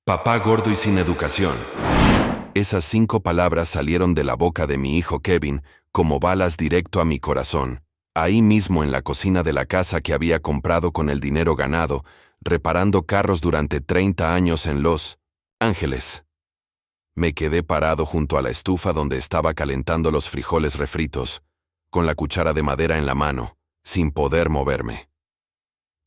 Papá gordo y sin educación. Esas 5 palabras salieron de la boca de mi hijo Kevin como balas directo a mi corazón, ahí mismo en la cocina de la casa que había comprado con el dinero ganado, reparando carros durante 30 años en Los Ángeles. Me quedé parado junto a la estufa donde estaba calentando los frijoles refritos, con la cuchara de madera en la mano, sin poder moverme.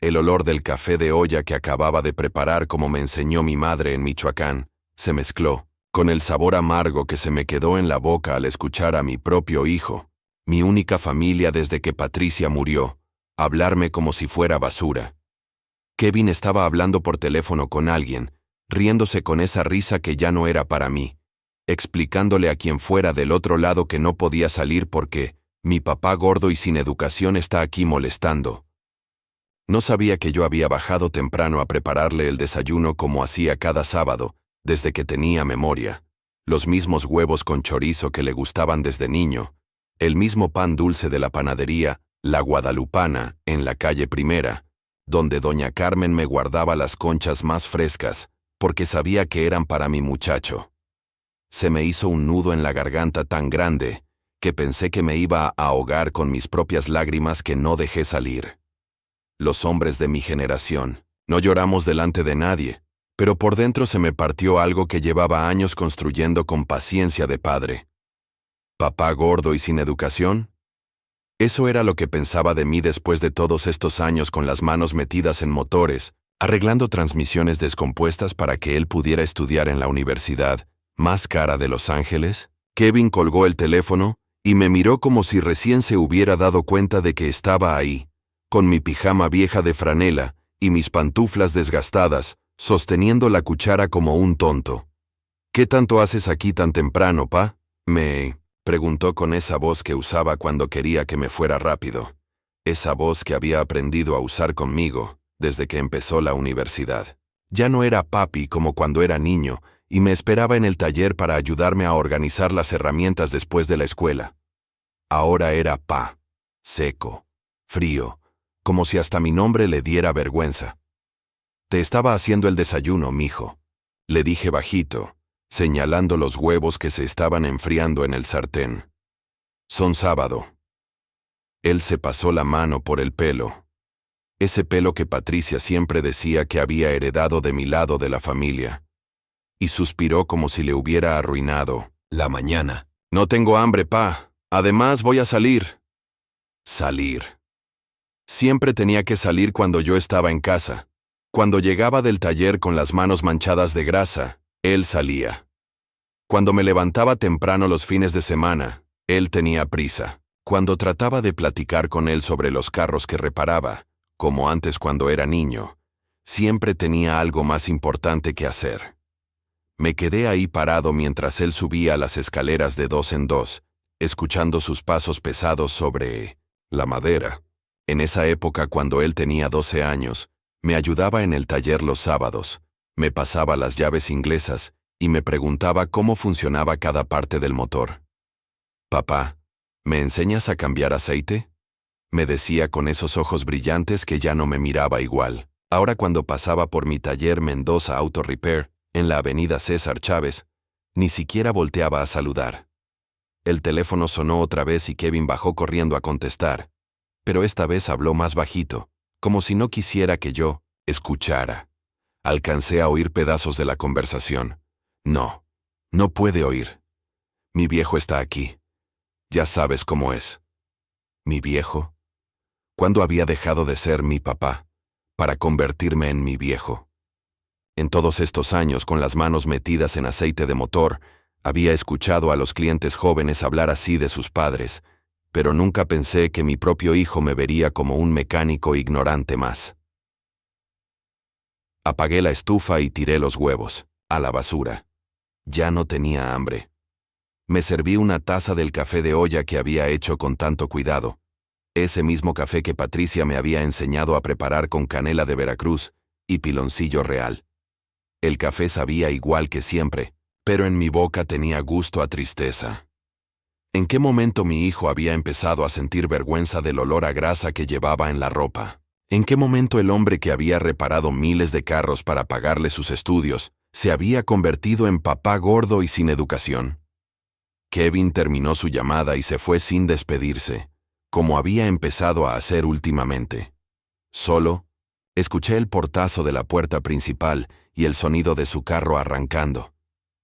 El olor del café de olla que acababa de preparar como me enseñó mi madre en Michoacán, se mezcló con el sabor amargo que se me quedó en la boca al escuchar a mi propio hijo, mi única familia desde que Patricia murió, hablarme como si fuera basura. Kevin estaba hablando por teléfono con alguien, riéndose con esa risa que ya no era para mí, explicándole a quien fuera del otro lado que no podía salir porque mi papá gordo y sin educación está aquí molestando. No sabía que yo había bajado temprano a prepararle el desayuno como hacía cada sábado, desde que tenía memoria, los mismos huevos con chorizo que le gustaban desde niño, el mismo pan dulce de la panadería, La Guadalupana, en la calle Primera, donde doña Carmen me guardaba las conchas más frescas, porque sabía que eran para mi muchacho. Se me hizo un nudo en la garganta tan grande, que pensé que me iba a ahogar con mis propias lágrimas que no dejé salir. Los hombres de mi generación, no lloramos delante de nadie, pero por dentro se me partió algo que llevaba años construyendo con paciencia de padre. ¿Papá gordo y sin educación? Eso era lo que pensaba de mí después de todos estos años con las manos metidas en motores, arreglando transmisiones descompuestas para que él pudiera estudiar en la universidad más cara de Los Ángeles. Kevin colgó el teléfono y me miró como si recién se hubiera dado cuenta de que estaba ahí, con mi pijama vieja de franela y mis pantuflas desgastadas, sosteniendo la cuchara como un tonto. ¿Qué tanto haces aquí tan temprano, pa? Me preguntó con esa voz que usaba cuando quería que me fuera rápido. Esa voz que había aprendido a usar conmigo desde que empezó la universidad. Ya no era papi como cuando era niño y me esperaba en el taller para ayudarme a organizar las herramientas después de la escuela. Ahora era pa, seco, frío, como si hasta mi nombre le diera vergüenza. Te estaba haciendo el desayuno, mijo, le dije bajito, señalando los huevos que se estaban enfriando en el sartén. Son sábado. Él se pasó la mano por el pelo. Ese pelo que Patricia siempre decía que había heredado de mi lado de la familia. Y suspiró como si le hubiera arruinado la mañana. No tengo hambre, pa. Además voy a salir. Salir. Siempre tenía que salir cuando yo estaba en casa. Cuando llegaba del taller con las manos manchadas de grasa, él salía. Cuando me levantaba temprano los fines de semana, él tenía prisa. Cuando trataba de platicar con él sobre los carros que reparaba, como antes cuando era niño, siempre tenía algo más importante que hacer. Me quedé ahí parado mientras él subía las escaleras de 2 en 2, escuchando sus pasos pesados sobre la madera. En esa época, cuando él tenía 12 años, me ayudaba en el taller los sábados, me pasaba las llaves inglesas y me preguntaba cómo funcionaba cada parte del motor. Papá, ¿me enseñas a cambiar aceite? Me decía con esos ojos brillantes que ya no me miraba igual. Ahora cuando pasaba por mi taller Mendoza Auto Repair, en la avenida César Chávez, ni siquiera volteaba a saludar. El teléfono sonó otra vez y Kevin bajó corriendo a contestar, pero esta vez habló más bajito, como si no quisiera que yo escuchara. Alcancé a oír pedazos de la conversación. No, no puede oír. Mi viejo está aquí. Ya sabes cómo es. ¿Mi viejo? ¿Cuándo había dejado de ser mi papá para convertirme en mi viejo? En todos estos años, con las manos metidas en aceite de motor, había escuchado a los clientes jóvenes hablar así de sus padres, pero nunca pensé que mi propio hijo me vería como un mecánico ignorante más. Apagué la estufa y tiré los huevos a la basura. Ya no tenía hambre. Me serví una taza del café de olla que había hecho con tanto cuidado. Ese mismo café que Patricia me había enseñado a preparar con canela de Veracruz y piloncillo real. El café sabía igual que siempre, pero en mi boca tenía gusto a tristeza. ¿En qué momento mi hijo había empezado a sentir vergüenza del olor a grasa que llevaba en la ropa? ¿En qué momento el hombre que había reparado miles de carros para pagarle sus estudios Se había convertido en papá gordo y sin educación. Kevin terminó su llamada y se fue sin despedirse, como había empezado a hacer últimamente. Solo, escuché el portazo de la puerta principal y el sonido de su carro arrancando.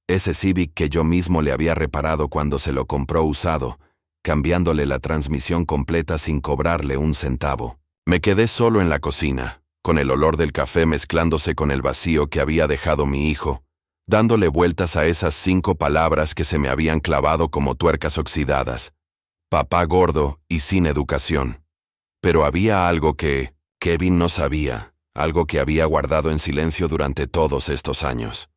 Ese Civic que yo mismo le había reparado cuando se lo compró usado, cambiándole la transmisión completa sin cobrarle un centavo. Me quedé solo en la cocina, con el olor del café mezclándose con el vacío que había dejado mi hijo, dándole vueltas a esas 5 palabras que se me habían clavado como tuercas oxidadas. Papá gordo y sin educación. Pero había algo que Kevin no sabía, algo que había guardado en silencio durante todos estos años.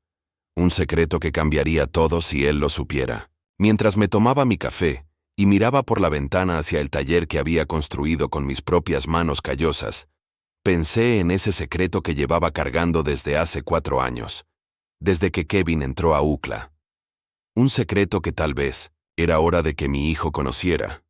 Un secreto que cambiaría todo si él lo supiera. Mientras me tomaba mi café y miraba por la ventana hacia el taller que había construido con mis propias manos callosas, pensé en ese secreto que llevaba cargando desde hace 4 años. Desde que Kevin entró a UCLA. Un secreto que tal vez era hora de que mi hijo conociera.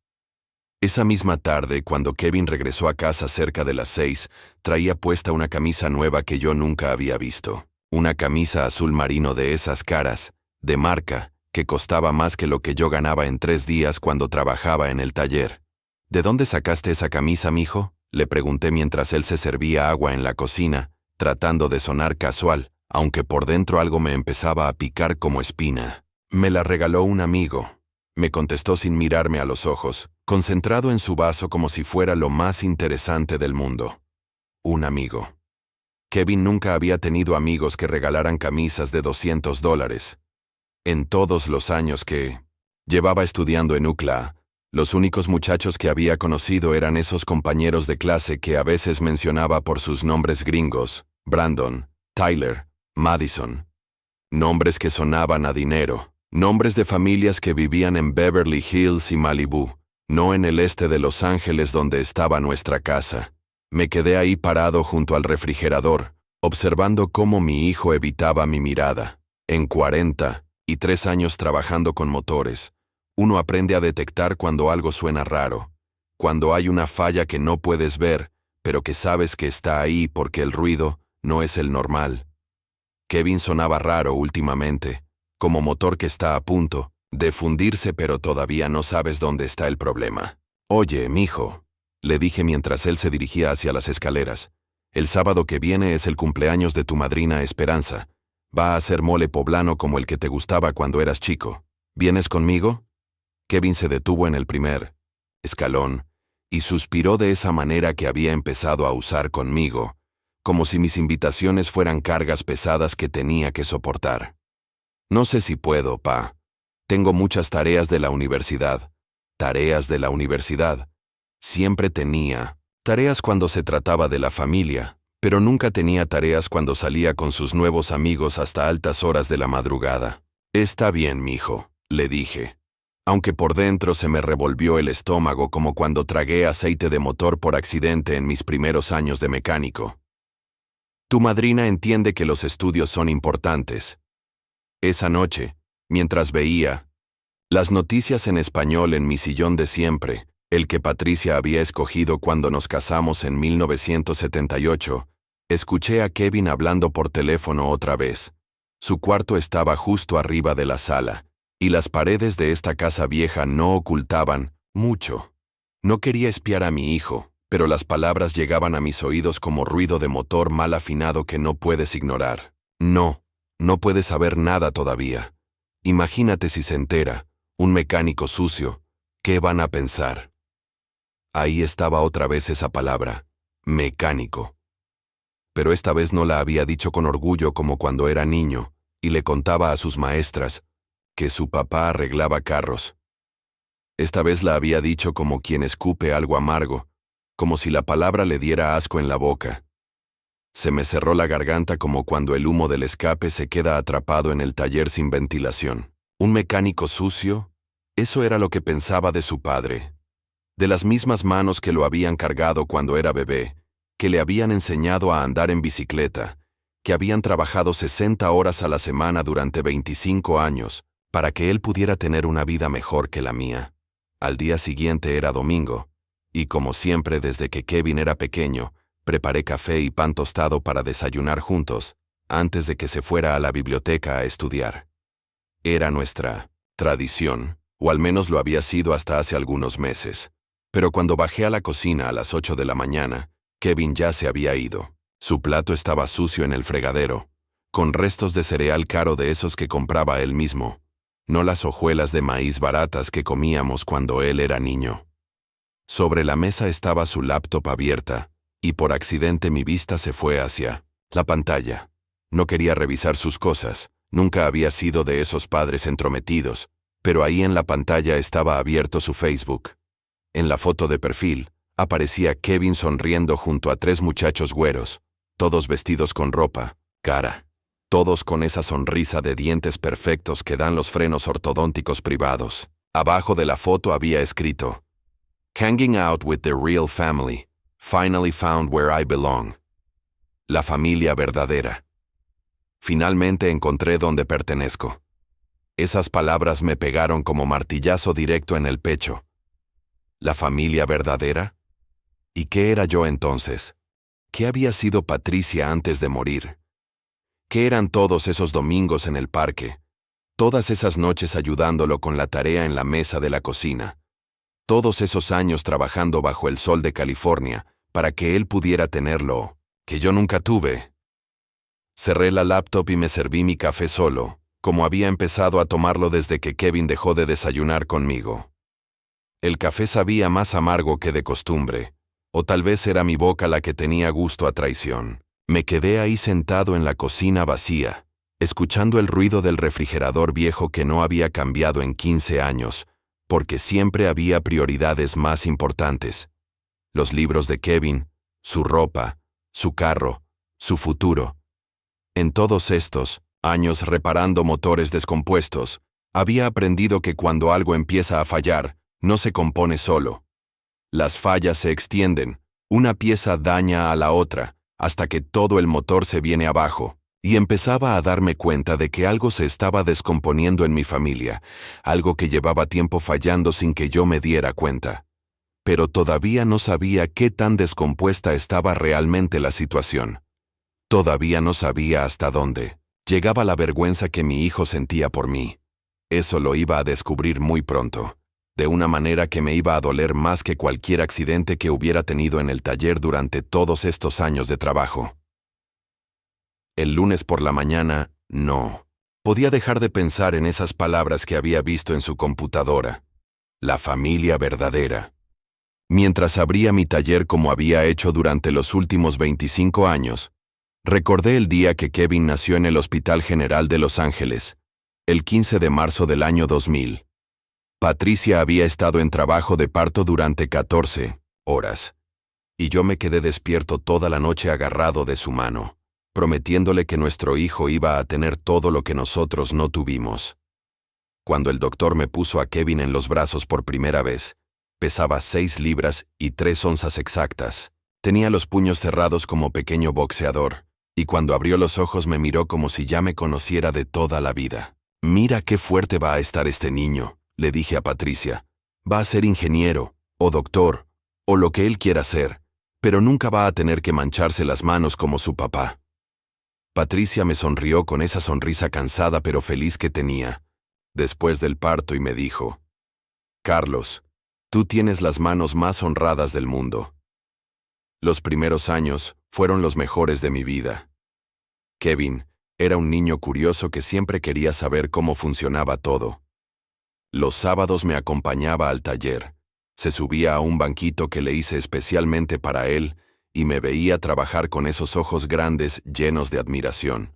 Esa misma tarde, cuando Kevin regresó a casa cerca de las 6, traía puesta una camisa nueva que yo nunca había visto. Una camisa azul marino de esas caras, de marca, que costaba más que lo que yo ganaba en 3 días cuando trabajaba en el taller. ¿De dónde sacaste esa camisa, mijo?, le pregunté mientras él se servía agua en la cocina, tratando de sonar casual, aunque por dentro algo me empezaba a picar como espina. Me la regaló un amigo, me contestó sin mirarme a los ojos, concentrado en su vaso como si fuera lo más interesante del mundo. Un amigo. Kevin nunca había tenido amigos que regalaran camisas de $200. En todos los años que llevaba estudiando en UCLA, los únicos muchachos que había conocido eran esos compañeros de clase que a veces mencionaba por sus nombres gringos: Brandon, Tyler, Madison. Nombres que sonaban a dinero. Nombres de familias que vivían en Beverly Hills y Malibú, no en el este de Los Ángeles donde estaba nuestra casa. Me quedé ahí parado junto al refrigerador, observando cómo mi hijo evitaba mi mirada. En 43 años trabajando con motores, uno aprende a detectar cuando algo suena raro, cuando hay una falla que no puedes ver, pero que sabes que está ahí porque el ruido no es el normal. Kevin sonaba raro últimamente, como motor que está a punto de fundirse pero todavía no sabes dónde está el problema. Oye, mijo, le dije mientras él se dirigía hacia las escaleras, el sábado que viene es el cumpleaños de tu madrina Esperanza. Va a ser mole poblano como el que te gustaba cuando eras chico. ¿Vienes conmigo? Kevin se detuvo en el primer escalón y suspiró de esa manera que había empezado a usar conmigo, como si mis invitaciones fueran cargas pesadas que tenía que soportar. No sé si puedo, pa. Tengo muchas tareas de la universidad. Tareas de la universidad. Siempre tenía tareas cuando se trataba de la familia, pero nunca tenía tareas cuando salía con sus nuevos amigos hasta altas horas de la madrugada. Está bien, mijo, le dije, aunque por dentro se me revolvió el estómago como cuando tragué aceite de motor por accidente en mis primeros años de mecánico. Tu madrina entiende que los estudios son importantes. Esa noche, mientras veía las noticias en español en mi sillón de siempre, el que Patricia había escogido cuando nos casamos en 1978, escuché a Kevin hablando por teléfono otra vez. Su cuarto estaba justo arriba de la sala, y las paredes de esta casa vieja no ocultaban mucho. No quería espiar a mi hijo, pero las palabras llegaban a mis oídos como ruido de motor mal afinado que no puedes ignorar. No puedes saber nada todavía. Imagínate si se entera, un mecánico sucio, ¿qué van a pensar? Ahí estaba otra vez esa palabra, mecánico. Pero esta vez no la había dicho con orgullo como cuando era niño, y le contaba a sus maestras que su papá arreglaba carros. Esta vez la había dicho como quien escupe algo amargo, como si la palabra le diera asco en la boca. Se me cerró la garganta como cuando el humo del escape se queda atrapado en el taller sin ventilación. ¿Un mecánico sucio? Eso era lo que pensaba de su padre. De las mismas manos que lo habían cargado cuando era bebé, que le habían enseñado a andar en bicicleta, que habían trabajado 60 horas a la semana durante 25 años, para que él pudiera tener una vida mejor que la mía. Al día siguiente era domingo, y como siempre desde que Kevin era pequeño, preparé café y pan tostado para desayunar juntos, antes de que se fuera a la biblioteca a estudiar. Era nuestra tradición, o al menos lo había sido hasta hace algunos meses. Pero cuando bajé a la cocina a las 8 de la mañana, Kevin ya se había ido. Su plato estaba sucio en el fregadero, con restos de cereal caro de esos que compraba él mismo, no las hojuelas de maíz baratas que comíamos cuando él era niño. Sobre la mesa estaba su laptop abierta, y por accidente mi vista se fue hacia la pantalla. No quería revisar sus cosas, nunca había sido de esos padres entrometidos, pero ahí en la pantalla estaba abierto su Facebook. En la foto de perfil, aparecía Kevin sonriendo junto a 3 muchachos güeros, todos vestidos con ropa, cara. Todos con esa sonrisa de dientes perfectos que dan los frenos ortodónticos privados. Abajo de la foto había escrito: "Hanging out with the real family. Finally found where I belong." La familia verdadera. Finalmente encontré donde pertenezco. Esas palabras me pegaron como martillazo directo en el pecho. ¿La familia verdadera? ¿Y qué era yo entonces? ¿Qué había sido Patricia antes de morir? ¿Qué eran todos esos domingos en el parque? Todas esas noches ayudándolo con la tarea en la mesa de la cocina. Todos esos años trabajando bajo el sol de California para que él pudiera tenerlo, que yo nunca tuve. Cerré la laptop y me serví mi café solo, como había empezado a tomarlo desde que Kevin dejó de desayunar conmigo. El café sabía más amargo que de costumbre, o tal vez era mi boca la que tenía gusto a traición. Me quedé ahí sentado en la cocina vacía, escuchando el ruido del refrigerador viejo que no había cambiado en 15 años, porque siempre había prioridades más importantes. Los libros de Kevin, su ropa, su carro, su futuro. En todos estos años reparando motores descompuestos, había aprendido que cuando algo empieza a fallar, no se compone solo. Las fallas se extienden, una pieza daña a la otra, hasta que todo el motor se viene abajo, y empezaba a darme cuenta de que algo se estaba descomponiendo en mi familia, algo que llevaba tiempo fallando sin que yo me diera cuenta. Pero todavía no sabía qué tan descompuesta estaba realmente la situación. Todavía no sabía hasta dónde llegaba la vergüenza que mi hijo sentía por mí. Eso lo iba a descubrir muy pronto, de una manera que me iba a doler más que cualquier accidente que hubiera tenido en el taller durante todos estos años de trabajo. El lunes por la mañana, no podía dejar de pensar en esas palabras que había visto en su computadora. La familia verdadera. Mientras abría mi taller como había hecho durante los últimos 25 años, recordé el día que Kevin nació en el Hospital General de Los Ángeles, el 15 de marzo del año 2000. Patricia había estado en trabajo de parto durante 14 horas, y yo me quedé despierto toda la noche agarrado de su mano, prometiéndole que nuestro hijo iba a tener todo lo que nosotros no tuvimos. Cuando el doctor me puso a Kevin en los brazos por primera vez, pesaba 6 libras y 3 onzas exactas. Tenía los puños cerrados como pequeño boxeador, y cuando abrió los ojos me miró como si ya me conociera de toda la vida. «Mira qué fuerte va a estar este niño», le dije a Patricia. «Va a ser ingeniero, o doctor, o lo que él quiera ser, pero nunca va a tener que mancharse las manos como su papá». Patricia me sonrió con esa sonrisa cansada pero feliz que tenía, después del parto, y me dijo: «Carlos, tú tienes las manos más honradas del mundo». Los primeros años fueron los mejores de mi vida. Kevin era un niño curioso que siempre quería saber cómo funcionaba todo. Los sábados me acompañaba al taller, se subía a un banquito que le hice especialmente para él y me veía trabajar con esos ojos grandes llenos de admiración.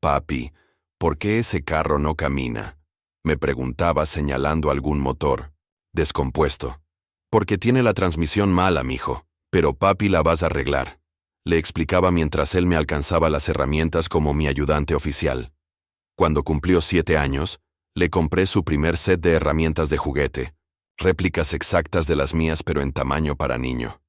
«Papi, ¿por qué ese carro no camina?», me preguntaba señalando algún motor descompuesto. «Porque tiene la transmisión mala, mijo, pero papi la vas a arreglar», le explicaba mientras él me alcanzaba las herramientas como mi ayudante oficial. Cuando cumplió 7 años, le compré su primer set de herramientas de juguete, réplicas exactas de las mías pero en tamaño para niño.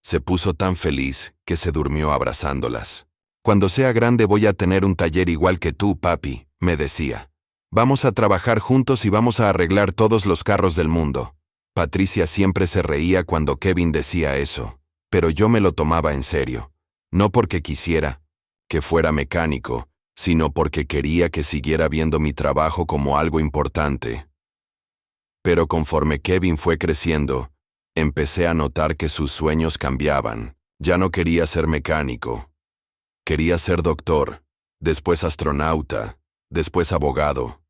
Se puso tan feliz que se durmió abrazándolas. «Cuando sea grande voy a tener un taller igual que tú, papi», me decía. «Vamos a trabajar juntos y vamos a arreglar todos los carros del mundo». Patricia siempre se reía cuando Kevin decía eso, pero yo me lo tomaba en serio. No porque quisiera, que fuera mecánico, sino porque quería que siguiera viendo mi trabajo como algo importante. Pero conforme Kevin fue creciendo, empecé a notar que sus sueños cambiaban. Ya no quería ser mecánico. Quería ser doctor, después astronauta, después abogado.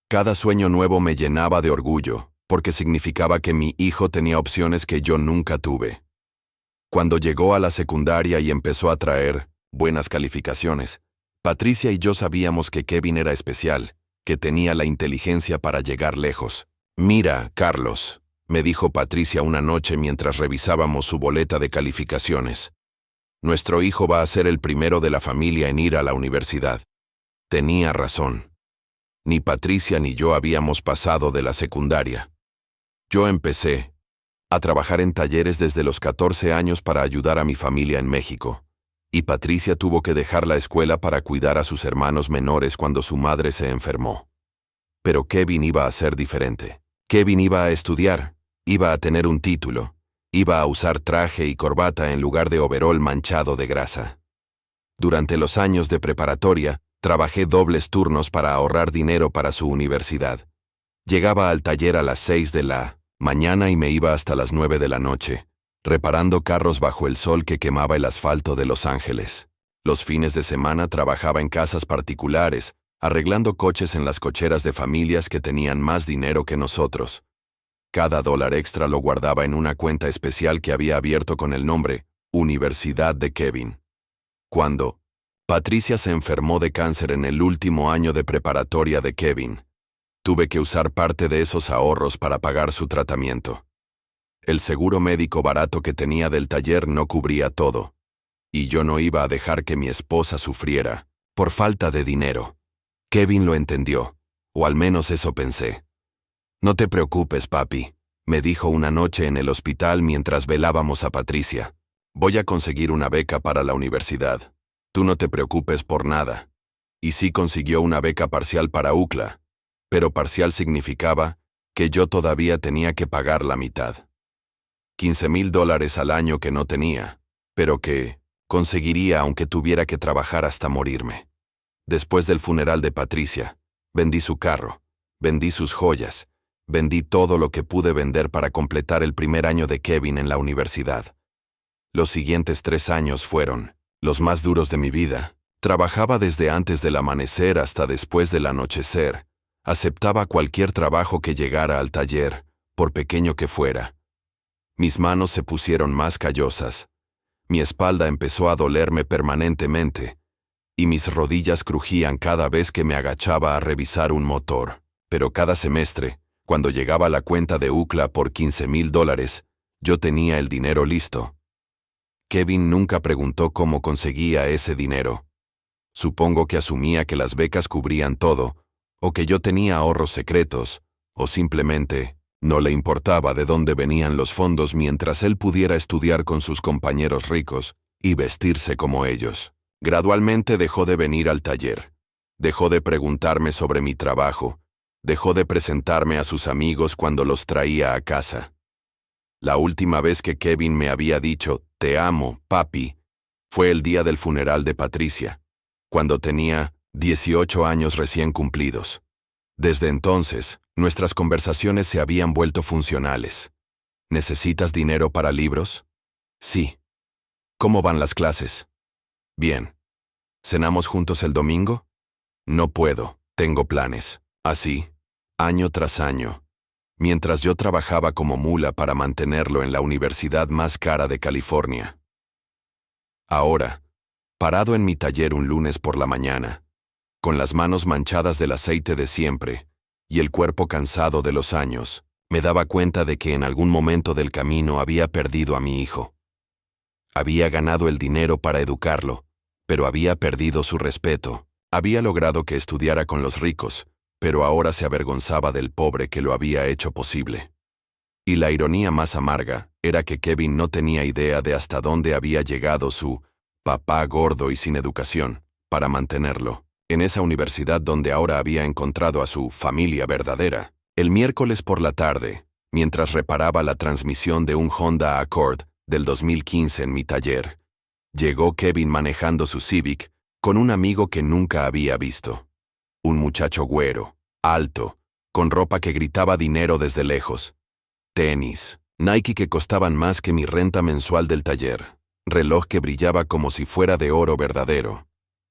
Cada sueño nuevo me llenaba de orgullo, porque significaba que mi hijo tenía opciones que yo nunca tuve. Cuando llegó a la secundaria y empezó a traer buenas calificaciones, Patricia y yo sabíamos que Kevin era especial, que tenía la inteligencia para llegar lejos. «Mira, Carlos», me dijo Patricia una noche mientras revisábamos su boleta de calificaciones. «Nuestro hijo va a ser el primero de la familia en ir a la universidad». Tenía razón. Ni Patricia ni yo habíamos pasado de la secundaria. Yo empecé a trabajar en talleres desde los 14 años para ayudar a mi familia en México, y Patricia tuvo que dejar la escuela para cuidar a sus hermanos menores cuando su madre se enfermó. Pero Kevin iba a ser diferente. Kevin iba a estudiar, iba a tener un título, iba a usar traje y corbata en lugar de overol manchado de grasa. Durante los años de preparatoria, trabajé dobles turnos para ahorrar dinero para su universidad. Llegaba al taller a las 6 de la mañana y me iba hasta las 9 de la noche, reparando carros bajo el sol que quemaba el asfalto de Los Ángeles. Los fines de semana trabajaba en casas particulares, arreglando coches en las cocheras de familias que tenían más dinero que nosotros. Cada dólar extra lo guardaba en una cuenta especial que había abierto con el nombre Universidad de Kevin. Cuando Patricia se enfermó de cáncer en el último año de preparatoria de Kevin, tuve que usar parte de esos ahorros para pagar su tratamiento. El seguro médico barato que tenía del taller no cubría todo, y yo no iba a dejar que mi esposa sufriera por falta de dinero. Kevin lo entendió, o al menos eso pensé. «No te preocupes, papi», me dijo una noche en el hospital mientras velábamos a Patricia. «Voy a conseguir una beca para la universidad. Tú no te preocupes por nada». Y sí consiguió una beca parcial para UCLA, pero parcial significaba que yo todavía tenía que pagar la mitad. $15,000 al año que no tenía, pero que conseguiría aunque tuviera que trabajar hasta morirme. Después del funeral de Patricia, vendí su carro, vendí sus joyas, vendí todo lo que pude vender para completar el primer año de Kevin en la universidad. Los siguientes 3 años fueron los más duros de mi vida. Trabajaba desde antes del amanecer hasta después del anochecer. Aceptaba cualquier trabajo que llegara al taller, por pequeño que fuera. Mis manos se pusieron más callosas. Mi espalda empezó a dolerme permanentemente, y mis rodillas crujían cada vez que me agachaba a revisar un motor. Pero cada semestre, cuando llegaba la cuenta de UCLA por $15,000, yo tenía el dinero listo. Kevin nunca preguntó cómo conseguía ese dinero. Supongo que asumía que las becas cubrían todo, o que yo tenía ahorros secretos, o simplemente no le importaba de dónde venían los fondos mientras él pudiera estudiar con sus compañeros ricos y vestirse como ellos. Gradualmente dejó de venir al taller. Dejó de preguntarme sobre mi trabajo. Dejó de presentarme a sus amigos cuando los traía a casa. La última vez que Kevin me había dicho, «Te amo, papi», fue el día del funeral de Patricia, cuando tenía 18 años recién cumplidos. Desde entonces, nuestras conversaciones se habían vuelto funcionales. «¿Necesitas dinero para libros?» «Sí». «¿Cómo van las clases?» «Bien». «¿Cenamos juntos el domingo?» «No puedo, tengo planes». Así, año tras año, mientras yo trabajaba como mula para mantenerlo en la universidad más cara de California. Ahora, parado en mi taller un lunes por la mañana, con las manos manchadas del aceite de siempre y el cuerpo cansado de los años, me daba cuenta de que en algún momento del camino había perdido a mi hijo. Había ganado el dinero para educarlo, pero había perdido su respeto. Había logrado que estudiara con los ricos, pero ahora se avergonzaba del pobre que lo había hecho posible. Y la ironía más amarga era que Kevin no tenía idea de hasta dónde había llegado su papá gordo y sin educación para mantenerlo en esa universidad donde ahora había encontrado a su familia verdadera. El miércoles por la tarde, mientras reparaba la transmisión de un Honda Accord del 2015 en mi taller, llegó Kevin manejando su Civic con un amigo que nunca había visto. Un muchacho güero, alto, con ropa que gritaba dinero desde lejos. Tenis, Nike que costaban más que mi renta mensual del taller. Reloj que brillaba como si fuera de oro verdadero.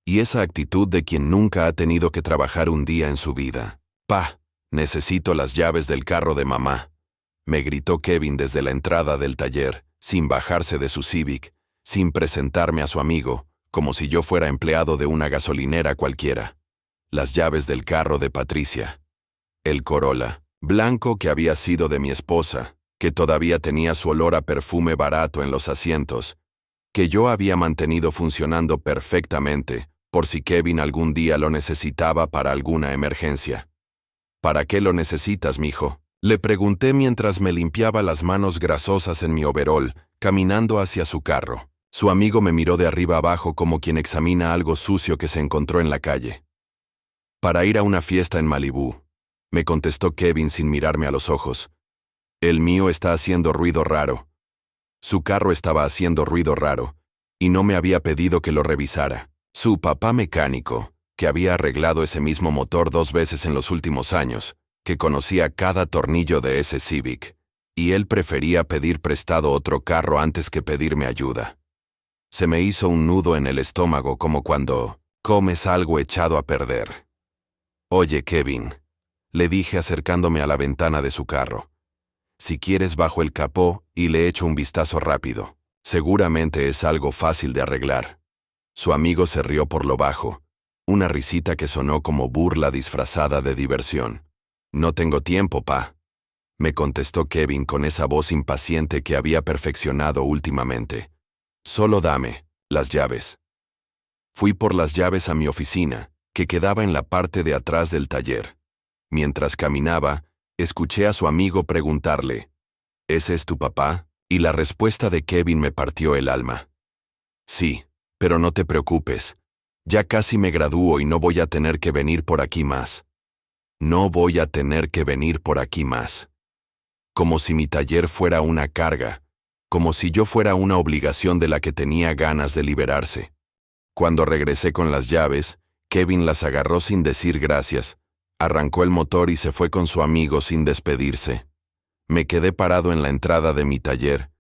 Y esa actitud de quien nunca ha tenido que trabajar un día en su vida. «Pa, necesito las llaves del carro de mamá», me gritó Kevin desde la entrada del taller, sin bajarse de su Civic, sin presentarme a su amigo, como si yo fuera empleado de una gasolinera cualquiera. Las llaves del carro de Patricia. El Corolla, blanco que había sido de mi esposa, que todavía tenía su olor a perfume barato en los asientos, que yo había mantenido funcionando perfectamente, por si Kevin algún día lo necesitaba para alguna emergencia. «¿Para qué lo necesitas, mijo?», le pregunté mientras me limpiaba las manos grasosas en mi overol, caminando hacia su carro. Su amigo me miró de arriba abajo como quien examina algo sucio que se encontró en la calle. «Para ir a una fiesta en Malibú», me contestó Kevin sin mirarme a los ojos. «El mío está haciendo ruido raro». Su carro estaba haciendo ruido raro, y no me había pedido que lo revisara. Su papá mecánico, que había arreglado ese mismo motor 2 veces en los últimos años, que conocía cada tornillo de ese Civic, y él prefería pedir prestado otro carro antes que pedirme ayuda. Se me hizo un nudo en el estómago como cuando comes algo echado a perder. «Oye, Kevin», le dije acercándome a la ventana de su carro, «si quieres bajo el capó y le echo un vistazo rápido. Seguramente es algo fácil de arreglar». Su amigo se rió por lo bajo, una risita que sonó como burla disfrazada de diversión. «No tengo tiempo, pa», me contestó Kevin con esa voz impaciente que había perfeccionado últimamente. «Solo dame las llaves». Fui por las llaves a mi oficina, que quedaba en la parte de atrás del taller. Mientras caminaba, escuché a su amigo preguntarle, «¿Ese es tu papá?», y la respuesta de Kevin me partió el alma. «Sí, pero no te preocupes. Ya casi me gradúo y no voy a tener que venir por aquí más. No voy a tener que venir por aquí más». Como si mi taller fuera una carga, como si yo fuera una obligación de la que tenía ganas de liberarse. Cuando regresé con las llaves, Kevin las agarró sin decir gracias, arrancó el motor y se fue con su amigo sin despedirse. Me quedé parado en la entrada de mi taller,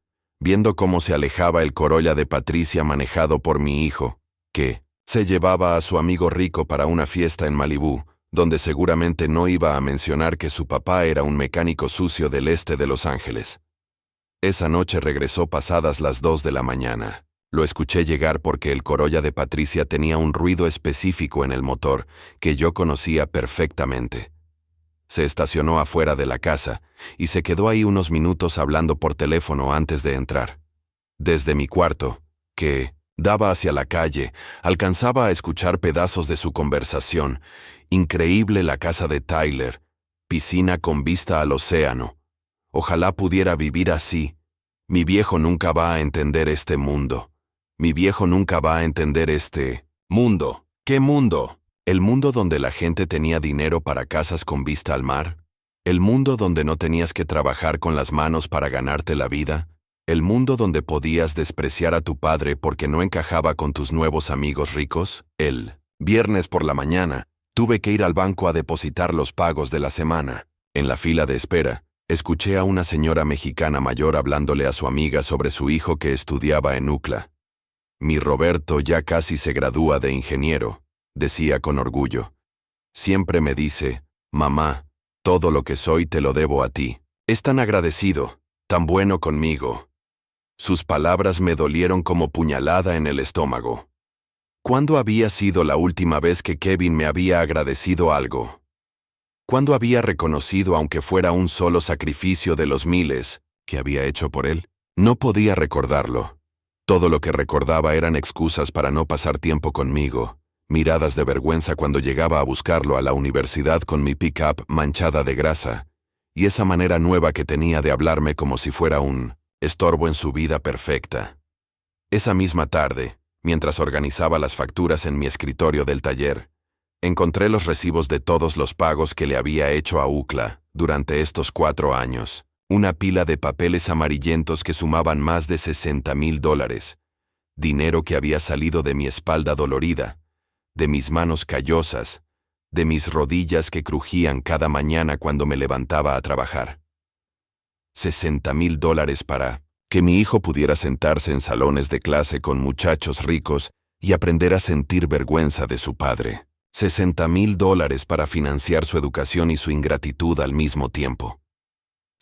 viendo cómo se alejaba el Corolla de Patricia manejado por mi hijo, que se llevaba a su amigo rico para una fiesta en Malibú, donde seguramente no iba a mencionar que su papá era un mecánico sucio del este de Los Ángeles. Esa noche regresó pasadas las 2 de la mañana. Lo escuché llegar porque el Corolla de Patricia tenía un ruido específico en el motor que yo conocía perfectamente. Se estacionó afuera de la casa y se quedó ahí unos minutos hablando por teléfono antes de entrar. Desde mi cuarto, que daba hacia la calle, alcanzaba a escuchar pedazos de su conversación. Increíble la casa de Tyler, piscina con vista al océano. Ojalá pudiera vivir así. Mi viejo nunca va a entender este mundo. Mi viejo nunca va a entender este mundo. ¿Qué mundo? ¿El mundo donde la gente tenía dinero para casas con vista al mar? ¿El mundo donde no tenías que trabajar con las manos para ganarte la vida? ¿El mundo donde podías despreciar a tu padre porque no encajaba con tus nuevos amigos ricos? El viernes por la mañana, tuve que ir al banco a depositar los pagos de la semana. En la fila de espera, escuché a una señora mexicana mayor hablándole a su amiga sobre su hijo que estudiaba en UCLA. «Mi Roberto ya casi se gradúa de ingeniero», decía con orgullo. «Siempre me dice, mamá, todo lo que soy te lo debo a ti. Es tan agradecido, tan bueno conmigo». Sus palabras me dolieron como puñalada en el estómago. ¿Cuándo había sido la última vez que Kevin me había agradecido algo? ¿Cuándo había reconocido, aunque fuera un solo sacrificio de los miles, que había hecho por él? No podía recordarlo. Todo lo que recordaba eran excusas para no pasar tiempo conmigo, miradas de vergüenza cuando llegaba a buscarlo a la universidad con mi pick-up manchada de grasa, y esa manera nueva que tenía de hablarme como si fuera un estorbo en su vida perfecta. Esa misma tarde, mientras organizaba las facturas en mi escritorio del taller, encontré los recibos de todos los pagos que le había hecho a UCLA durante estos 4 años. Una pila de papeles amarillentos que sumaban más de $60,000, dinero que había salido de mi espalda dolorida, de mis manos callosas, de mis rodillas que crujían cada mañana cuando me levantaba a trabajar. $60,000 para que mi hijo pudiera sentarse en salones de clase con muchachos ricos y aprender a sentir vergüenza de su padre. $60,000 para financiar su educación y su ingratitud al mismo tiempo.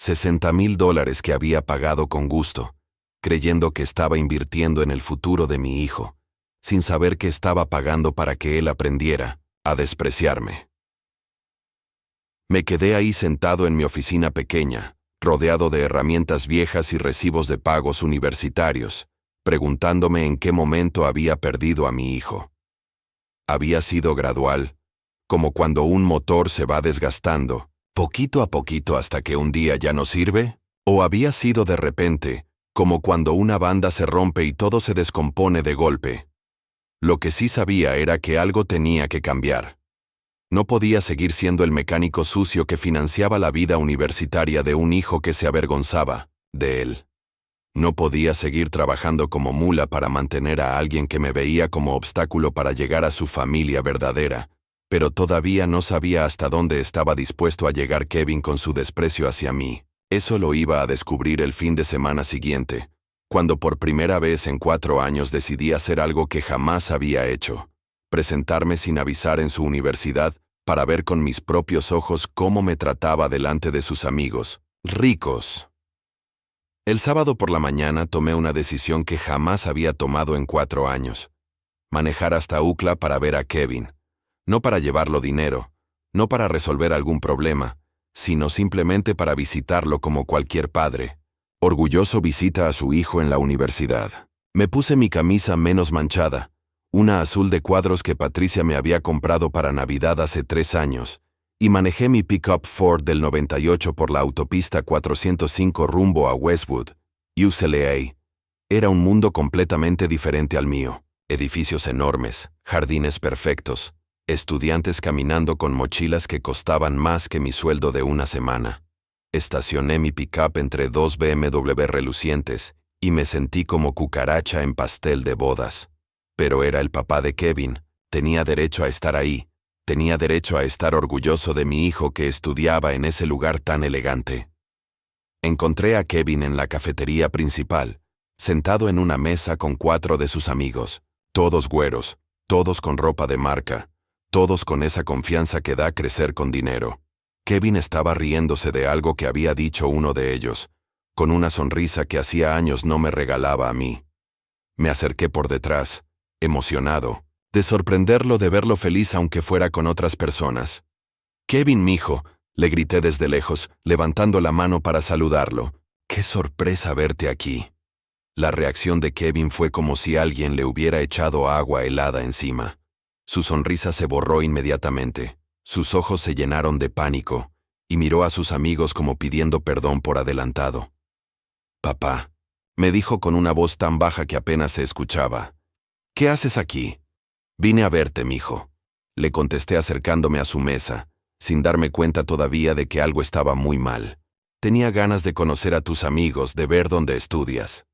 $60,000 que había pagado con gusto, creyendo que estaba invirtiendo en el futuro de mi hijo, sin saber que estaba pagando para que él aprendiera a despreciarme. Me quedé ahí sentado en mi oficina pequeña, rodeado de herramientas viejas y recibos de pagos universitarios, preguntándome en qué momento había perdido a mi hijo. Había sido gradual, como cuando un motor se va desgastando, poquito a poquito hasta que un día ya no sirve, o había sido de repente, como cuando una banda se rompe y todo se descompone de golpe. Lo que sí sabía era que algo tenía que cambiar. No podía seguir siendo el mecánico sucio que financiaba la vida universitaria de un hijo que se avergonzaba de él. No podía seguir trabajando como mula para mantener a alguien que me veía como obstáculo para llegar a su familia verdadera, pero todavía no sabía hasta dónde estaba dispuesto a llegar Kevin con su desprecio hacia mí. Eso lo iba a descubrir el fin de semana siguiente, cuando por primera vez en 4 años decidí hacer algo que jamás había hecho: presentarme sin avisar en su universidad para ver con mis propios ojos cómo me trataba delante de sus amigos ricos. El sábado por la mañana tomé una decisión que jamás había tomado en 4 años: manejar hasta UCLA para ver a Kevin, no para llevarlo dinero, no para resolver algún problema, sino simplemente para visitarlo como cualquier padre orgulloso visita a su hijo en la universidad. Me puse mi camisa menos manchada, una azul de cuadros que Patricia me había comprado para Navidad hace 3 años, y manejé mi pick-up Ford del 98 por la autopista 405 rumbo a Westwood, UCLA. Era un mundo completamente diferente al mío: edificios enormes, jardines perfectos, estudiantes caminando con mochilas que costaban más que mi sueldo de una semana. Estacioné mi pick-up entre 2 BMW relucientes y me sentí como cucaracha en pastel de bodas. Pero era el papá de Kevin, tenía derecho a estar ahí, tenía derecho a estar orgulloso de mi hijo que estudiaba en ese lugar tan elegante. Encontré a Kevin en la cafetería principal, sentado en una mesa con 4 de sus amigos, todos güeros, todos con ropa de marca, todos con esa confianza que da crecer con dinero. Kevin estaba riéndose de algo que había dicho uno de ellos, con una sonrisa que hacía años no me regalaba a mí. Me acerqué por detrás, emocionado, de sorprenderlo, de verlo feliz aunque fuera con otras personas. «Kevin, mijo», le grité desde lejos, levantando la mano para saludarlo. «¡Qué sorpresa verte aquí!». La reacción de Kevin fue como si alguien le hubiera echado agua helada encima. Su sonrisa se borró inmediatamente. Sus ojos se llenaron de pánico, y miró a sus amigos como pidiendo perdón por adelantado. «Papá», me dijo con una voz tan baja que apenas se escuchaba. «¿Qué haces aquí?» «Vine a verte, mijo», le contesté acercándome a su mesa, sin darme cuenta todavía de que algo estaba muy mal. «Tenía ganas de conocer a tus amigos, de ver dónde estudias».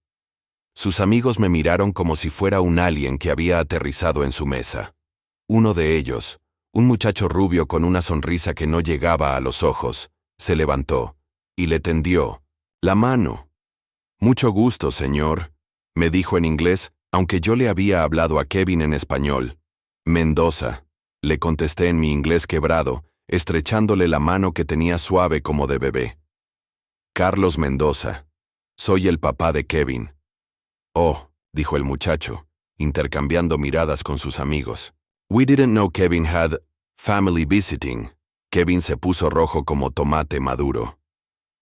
Sus amigos me miraron como si fuera un alien que había aterrizado en su mesa. Uno de ellos, un muchacho rubio con una sonrisa que no llegaba a los ojos, se levantó y le tendió la mano. «Mucho gusto, señor», me dijo en inglés, aunque yo le había hablado a Kevin en español. «Mendoza», le contesté en mi inglés quebrado, estrechándole la mano que tenía suave como de bebé. «Carlos Mendoza. Soy el papá de Kevin». «Oh», dijo el muchacho, intercambiando miradas con sus amigos. «We didn't know Kevin had family visiting». Kevin se puso rojo como tomate maduro.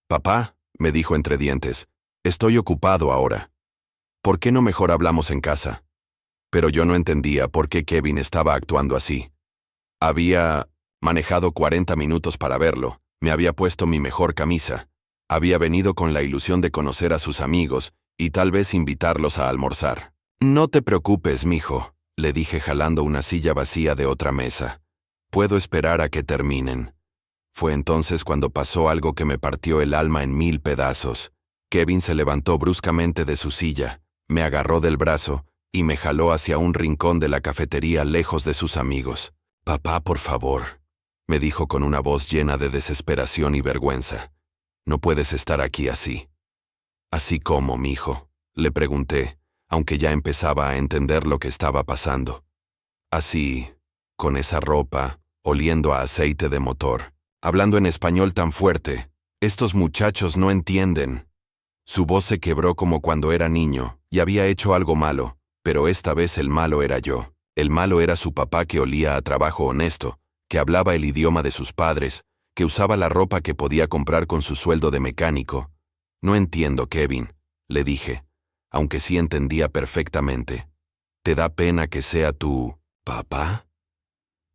«Papá», me dijo entre dientes, «estoy ocupado ahora. ¿Por qué no mejor hablamos en casa?» Pero yo no entendía por qué Kevin estaba actuando así. Había manejado 40 minutos para verlo, me había puesto mi mejor camisa, había venido con la ilusión de conocer a sus amigos y tal vez invitarlos a almorzar. «No te preocupes, mijo», le dije jalando una silla vacía de otra mesa. «Puedo esperar a que terminen». Fue entonces cuando pasó algo que me partió el alma en 1000 pedazos. Kevin se levantó bruscamente de su silla, me agarró del brazo y me jaló hacia un rincón de la cafetería lejos de sus amigos. «Papá, por favor», me dijo con una voz llena de desesperación y vergüenza. «No puedes estar aquí así». «¿Así cómo, mijo?», le pregunté, aunque ya empezaba a entender lo que estaba pasando. «Así, con esa ropa, oliendo a aceite de motor, hablando en español tan fuerte. Estos muchachos no entienden». Su voz se quebró como cuando era niño y había hecho algo malo, pero esta vez el malo era yo. El malo era su papá, que olía a trabajo honesto, que hablaba el idioma de sus padres, que usaba la ropa que podía comprar con su sueldo de mecánico. «No entiendo, Kevin», le dije, aunque sí entendía perfectamente. «¿Te da pena que sea tu papá?».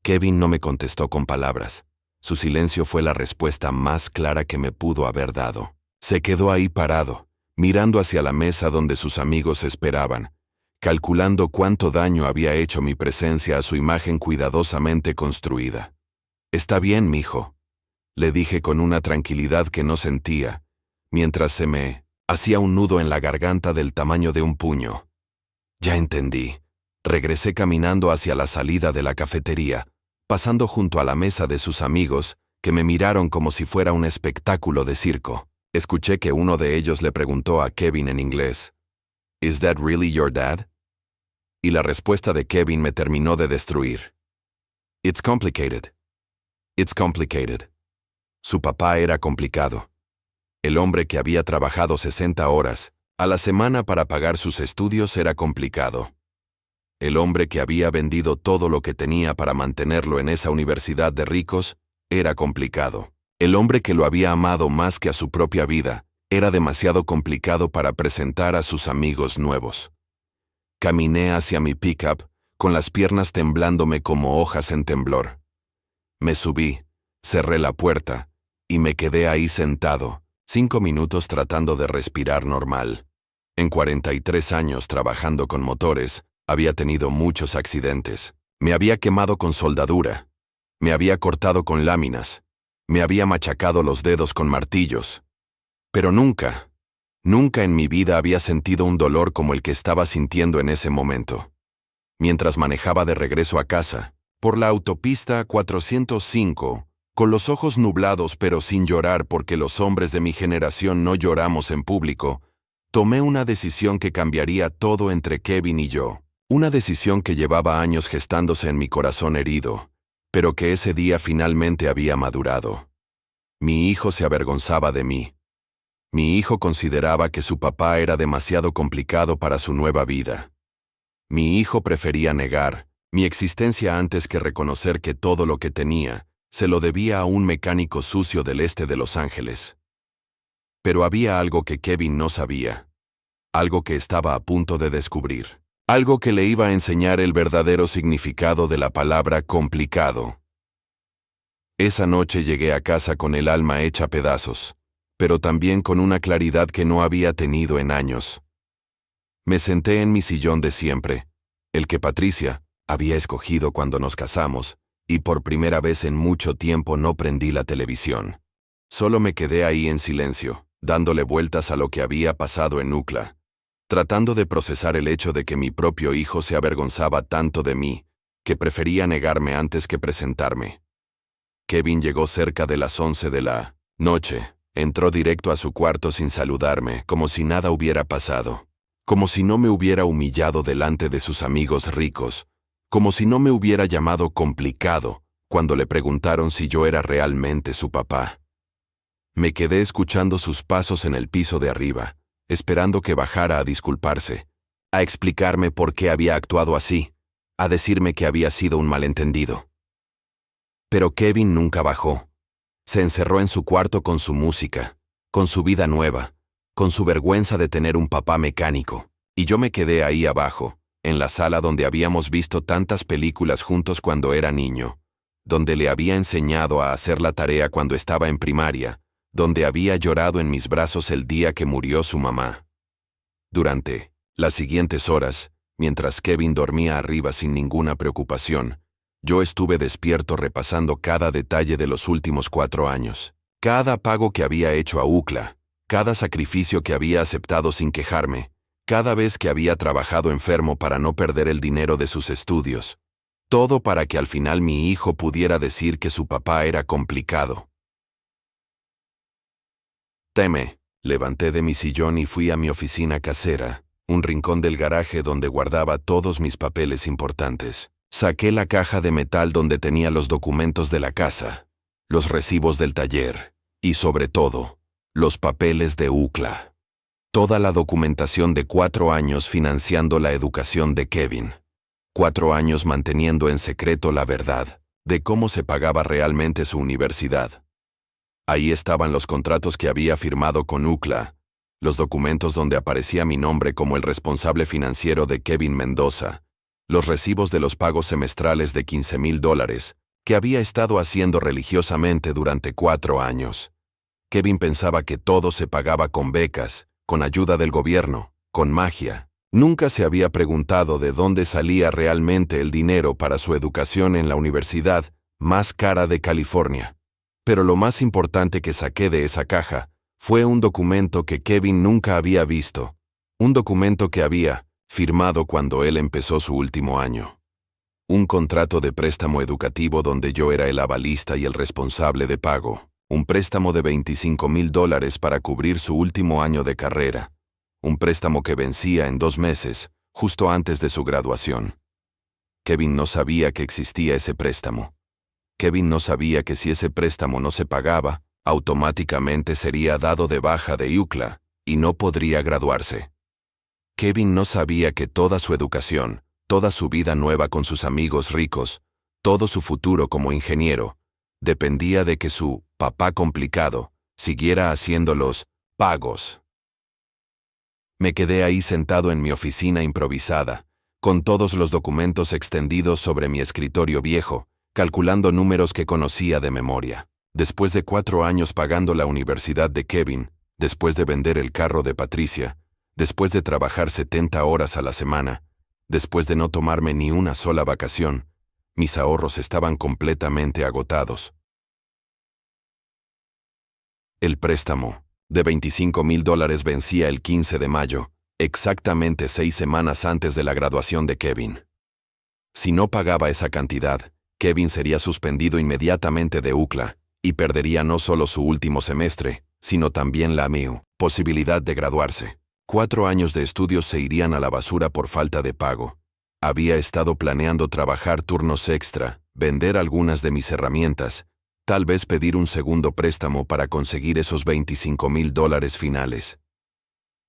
Kevin no me contestó con palabras. Su silencio fue la respuesta más clara que me pudo haber dado. Se quedó ahí parado, mirando hacia la mesa donde sus amigos esperaban, calculando cuánto daño había hecho mi presencia a su imagen cuidadosamente construida. «Está bien, mijo», le dije con una tranquilidad que no sentía, mientras se me hacía un nudo en la garganta del tamaño de un puño. «Ya entendí». Regresé caminando hacia la salida de la cafetería, pasando junto a la mesa de sus amigos, que me miraron como si fuera un espectáculo de circo. Escuché que uno de ellos le preguntó a Kevin en inglés, «¿Is that really your dad?». Y la respuesta de Kevin me terminó de destruir. «It's complicated. It's complicated». Su papá era complicado. El hombre que había trabajado 60 horas a la semana para pagar sus estudios era complicado. El hombre que había vendido todo lo que tenía para mantenerlo en esa universidad de ricos era complicado. El hombre que lo había amado más que a su propia vida era demasiado complicado para presentar a sus amigos nuevos. Caminé hacia mi pickup, con las piernas temblándome como hojas en temblor. Me subí, cerré la puerta, y me quedé ahí sentado, 5 minutos tratando de respirar normal. En 43 años trabajando con motores, había tenido muchos accidentes. Me había quemado con soldadura. Me había cortado con láminas. Me había machacado los dedos con martillos. Pero nunca en mi vida había sentido un dolor como el que estaba sintiendo en ese momento. Mientras manejaba de regreso a casa, por la autopista 405, con los ojos nublados pero sin llorar porque los hombres de mi generación no lloramos en público, tomé una decisión que cambiaría todo entre Kevin y yo. Una decisión que llevaba años gestándose en mi corazón herido, pero que ese día finalmente había madurado. Mi hijo se avergonzaba de mí. Mi hijo consideraba que su papá era demasiado complicado para su nueva vida. Mi hijo prefería negar mi existencia antes que reconocer que todo lo que tenía se lo debía a un mecánico sucio del este de Los Ángeles. Pero había algo que Kevin no sabía, algo que estaba a punto de descubrir. Algo que le iba a enseñar el verdadero significado de la palabra complicado. Esa noche llegué a casa con el alma hecha pedazos, pero también con una claridad que no había tenido en años. Me senté en mi sillón de siempre, el que Patricia había escogido cuando nos casamos, y por primera vez en mucho tiempo no prendí la televisión. Solo me quedé ahí en silencio, dándole vueltas a lo que había pasado en UCLA. Tratando de procesar el hecho de que mi propio hijo se avergonzaba tanto de mí, que prefería negarme antes que presentarme. Kevin llegó cerca de las 11 de la noche, entró directo a su cuarto sin saludarme, como si nada hubiera pasado, como si no me hubiera humillado delante de sus amigos ricos, como si no me hubiera llamado complicado cuando le preguntaron si yo era realmente su papá. Me quedé escuchando sus pasos en el piso de arriba, esperando que bajara a disculparse, a explicarme por qué había actuado así, a decirme que había sido un malentendido. Pero Kevin nunca bajó. Se encerró en su cuarto con su música, con su vida nueva, con su vergüenza de tener un papá mecánico, y yo me quedé ahí abajo, en la sala donde habíamos visto tantas películas juntos cuando era niño, donde le había enseñado a hacer la tarea cuando estaba en primaria, donde había llorado en mis brazos el día que murió su mamá. Durante las siguientes horas, mientras Kevin dormía arriba sin ninguna preocupación, yo estuve despierto repasando cada detalle de los últimos 4 años, cada pago que había hecho a UCLA, cada sacrificio que había aceptado sin quejarme, Cada vez que había trabajado enfermo para no perder el dinero de sus estudios. Todo para que al final mi hijo pudiera decir que su papá era complicado. Teme. Levanté de mi sillón y fui a mi oficina casera, un rincón del garaje donde guardaba todos mis papeles importantes. Saqué la caja de metal donde tenía los documentos de la casa, los recibos del taller y, sobre todo, los papeles de UCLA. Toda la documentación de 4 años financiando la educación de Kevin. 4 años manteniendo en secreto la verdad de cómo se pagaba realmente su universidad. Ahí estaban los contratos que había firmado con UCLA, los documentos donde aparecía mi nombre como el responsable financiero de Kevin Mendoza, los recibos de los pagos semestrales de $15,000 que había estado haciendo religiosamente durante 4 años. Kevin pensaba que todo se pagaba con becas, con ayuda del gobierno, con magia. Nunca se había preguntado de dónde salía realmente el dinero para su educación en la universidad más cara de California. Pero lo más importante que saqué de esa caja fue un documento que Kevin nunca había visto, un documento que había firmado cuando él empezó su último año. Un contrato de préstamo educativo donde yo era el avalista y el responsable de pago. Un préstamo de $25,000 para cubrir su último año de carrera. Un préstamo que vencía en 2 meses, justo antes de su graduación. Kevin no sabía que existía ese préstamo. Kevin no sabía que si ese préstamo no se pagaba, automáticamente sería dado de baja de UCLA y no podría graduarse. Kevin no sabía que toda su educación, toda su vida nueva con sus amigos ricos, todo su futuro como ingeniero, dependía de que su papá complicado siguiera haciendo los pagos. Me quedé ahí sentado en mi oficina improvisada, con todos los documentos extendidos sobre mi escritorio viejo, calculando números que conocía de memoria. Después de 4 años pagando la universidad de Kevin, después de vender el carro de Patricia, después de trabajar 70 horas a la semana, después de no tomarme ni una sola vacación, mis ahorros estaban completamente agotados. El préstamo de $25,000 vencía el 15 de mayo, exactamente 6 semanas antes de la graduación de Kevin. Si no pagaba esa cantidad, Kevin sería suspendido inmediatamente de UCLA y perdería no solo su último semestre, sino también la posibilidad de graduarse. 4 años de estudios se irían a la basura por falta de pago. Había estado planeando trabajar turnos extra, vender algunas de mis herramientas, tal vez pedir un segundo préstamo para conseguir esos $25,000 finales.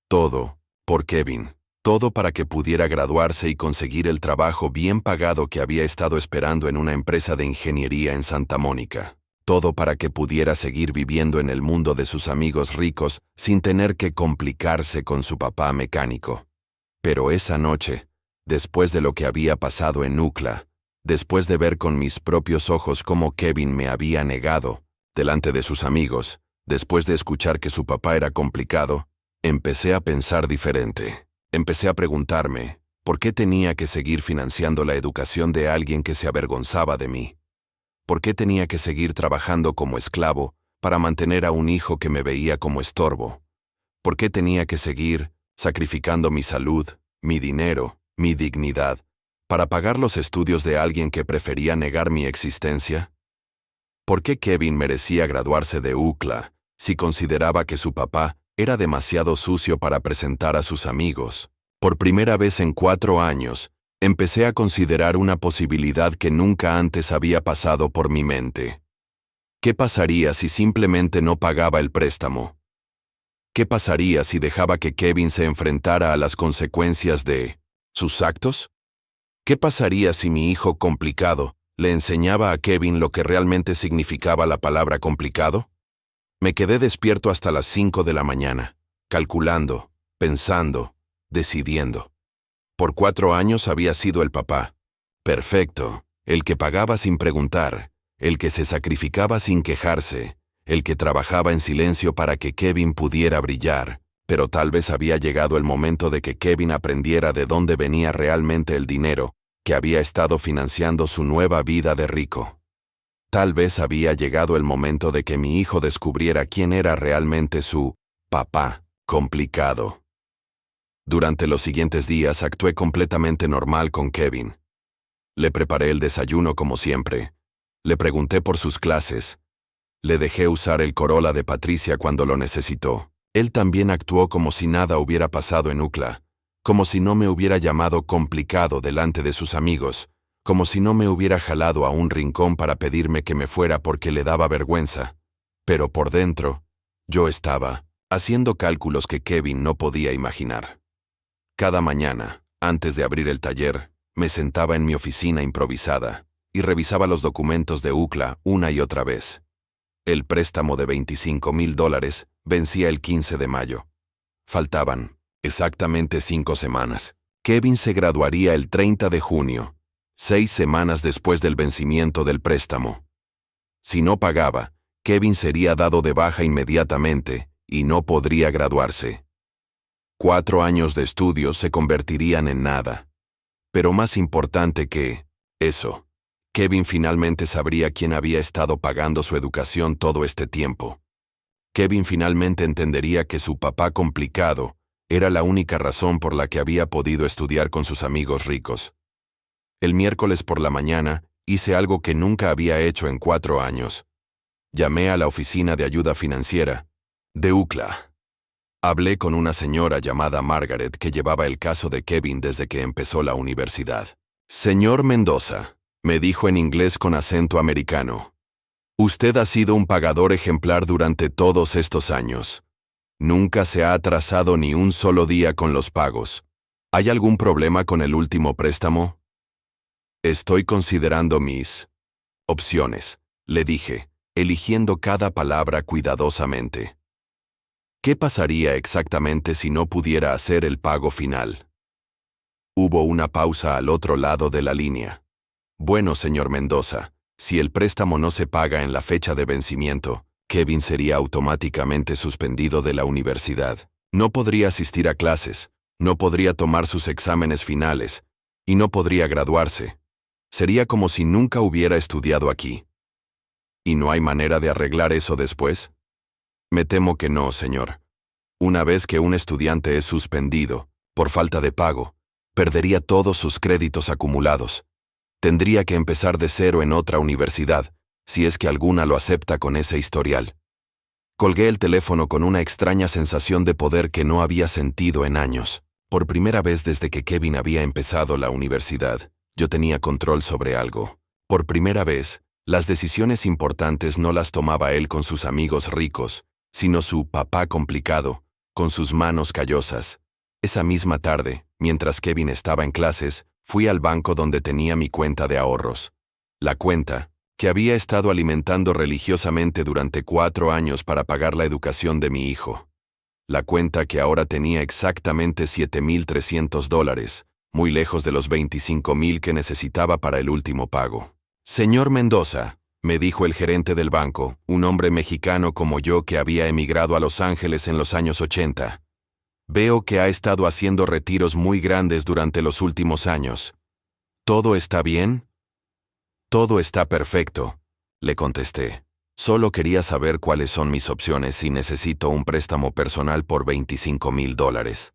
Todo, por Kevin. Todo para que pudiera graduarse y conseguir el trabajo bien pagado que había estado esperando en una empresa de ingeniería en Santa Mónica. Todo para que pudiera seguir viviendo en el mundo de sus amigos ricos sin tener que complicarse con su papá mecánico. Pero esa noche, después de lo que había pasado en UCLA, después de ver con mis propios ojos cómo Kevin me había negado, delante de sus amigos, después de escuchar que su papá era complicado, empecé a pensar diferente. Empecé a preguntarme, ¿por qué tenía que seguir financiando la educación de alguien que se avergonzaba de mí? ¿Por qué tenía que seguir trabajando como esclavo para mantener a un hijo que me veía como estorbo? ¿Por qué tenía que seguir sacrificando mi salud, mi dinero, mi dignidad, para pagar los estudios de alguien que prefería negar mi existencia? ¿Por qué Kevin merecía graduarse de UCLA si consideraba que su papá era demasiado sucio para presentar a sus amigos? Por primera vez en 4 años, empecé a considerar una posibilidad que nunca antes había pasado por mi mente. ¿Qué pasaría si simplemente no pagaba el préstamo? ¿Qué pasaría si dejaba que Kevin se enfrentara a las consecuencias de sus actos? ¿Qué pasaría si mi hijo complicado le enseñaba a Kevin lo que realmente significaba la palabra complicado? Me quedé despierto hasta las 5 de la mañana, calculando, pensando, decidiendo. Por 4 años había sido el papá. Perfecto, el que pagaba sin preguntar, el que se sacrificaba sin quejarse, el que trabajaba en silencio para que Kevin pudiera brillar, pero tal vez había llegado el momento de que Kevin aprendiera de dónde venía realmente el dinero que había estado financiando su nueva vida de rico. Tal vez había llegado el momento de que mi hijo descubriera quién era realmente su papá complicado. Durante los siguientes días actué completamente normal con Kevin. Le preparé el desayuno como siempre. Le pregunté por sus clases. Le dejé usar el Corolla de Patricia cuando lo necesitó. Él también actuó como si nada hubiera pasado en UCLA, como si no me hubiera llamado complicado delante de sus amigos, como si no me hubiera jalado a un rincón para pedirme que me fuera porque le daba vergüenza. Pero por dentro, yo estaba haciendo cálculos que Kevin no podía imaginar. Cada mañana, antes de abrir el taller, me sentaba en mi oficina improvisada y revisaba los documentos de UCLA una y otra vez. El préstamo de $25,000 vencía el 15 de mayo. Faltaban exactamente 5 semanas. Kevin se graduaría el 30 de junio, 6 semanas después del vencimiento del préstamo. Si no pagaba, Kevin sería dado de baja inmediatamente y no podría graduarse. 4 años de estudios se convertirían en nada. Pero más importante que eso, Kevin finalmente sabría quién había estado pagando su educación todo este tiempo. Kevin finalmente entendería que su papá complicado era la única razón por la que había podido estudiar con sus amigos ricos. El miércoles por la mañana hice algo que nunca había hecho en 4 años. Llamé a la oficina de ayuda financiera de UCLA. Hablé con una señora llamada Margaret que llevaba el caso de Kevin desde que empezó la universidad. «Señor Mendoza», me dijo en inglés con acento americano, «usted ha sido un pagador ejemplar durante todos estos años. Nunca se ha atrasado ni un solo día con los pagos. ¿Hay algún problema con el último préstamo?» «Estoy considerando mis opciones», le dije, eligiendo cada palabra cuidadosamente. ¿Qué pasaría exactamente si no pudiera hacer el pago final? Hubo una pausa al otro lado de la línea. «Bueno, señor Mendoza, si el préstamo no se paga en la fecha de vencimiento, Kevin sería automáticamente suspendido de la universidad. No podría asistir a clases, no podría tomar sus exámenes finales, y no podría graduarse. Sería como si nunca hubiera estudiado aquí. ¿Y no hay manera de arreglar eso después?» «Me temo que no, señor. Una vez que un estudiante es suspendido, por falta de pago, perdería todos sus créditos acumulados. Tendría que empezar de cero en otra universidad, si es que alguna lo acepta con ese historial». Colgué el teléfono con una extraña sensación de poder que no había sentido en años. Por primera vez desde que Kevin había empezado la universidad, yo tenía control sobre algo. Por primera vez, las decisiones importantes no las tomaba él con sus amigos ricos, sino su papá complicado, con sus manos callosas. Esa misma tarde, mientras Kevin estaba en clases, fui al banco donde tenía mi cuenta de ahorros. La cuenta, que había estado alimentando religiosamente durante 4 años para pagar la educación de mi hijo. La cuenta que ahora tenía exactamente $7,300, muy lejos de los $25,000 que necesitaba para el último pago. «Señor Mendoza», me dijo el gerente del banco, un hombre mexicano como yo que había emigrado a Los Ángeles en los años 80. «Veo que ha estado haciendo retiros muy grandes durante los últimos años. ¿Todo está bien?» «Todo está perfecto», le contesté. «Solo quería saber cuáles son mis opciones si necesito un préstamo personal por $25,000.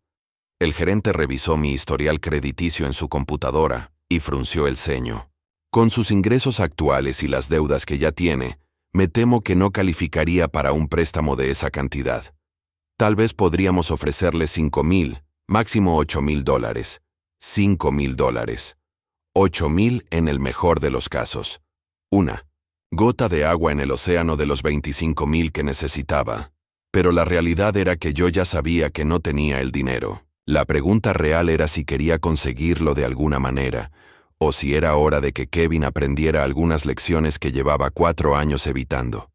El gerente revisó mi historial crediticio en su computadora y frunció el ceño. «Con sus ingresos actuales y las deudas que ya tiene, me temo que no calificaría para un préstamo de esa cantidad. Tal vez podríamos ofrecerle $5,000, máximo $8,000. $5,000. $8,000 en el mejor de los casos. Una gota de agua en el océano de los $25,000 que necesitaba. Pero la realidad era que yo ya sabía que no tenía el dinero. La pregunta real era si quería conseguirlo de alguna manera, o si era hora de que Kevin aprendiera algunas lecciones que llevaba 4 años evitando.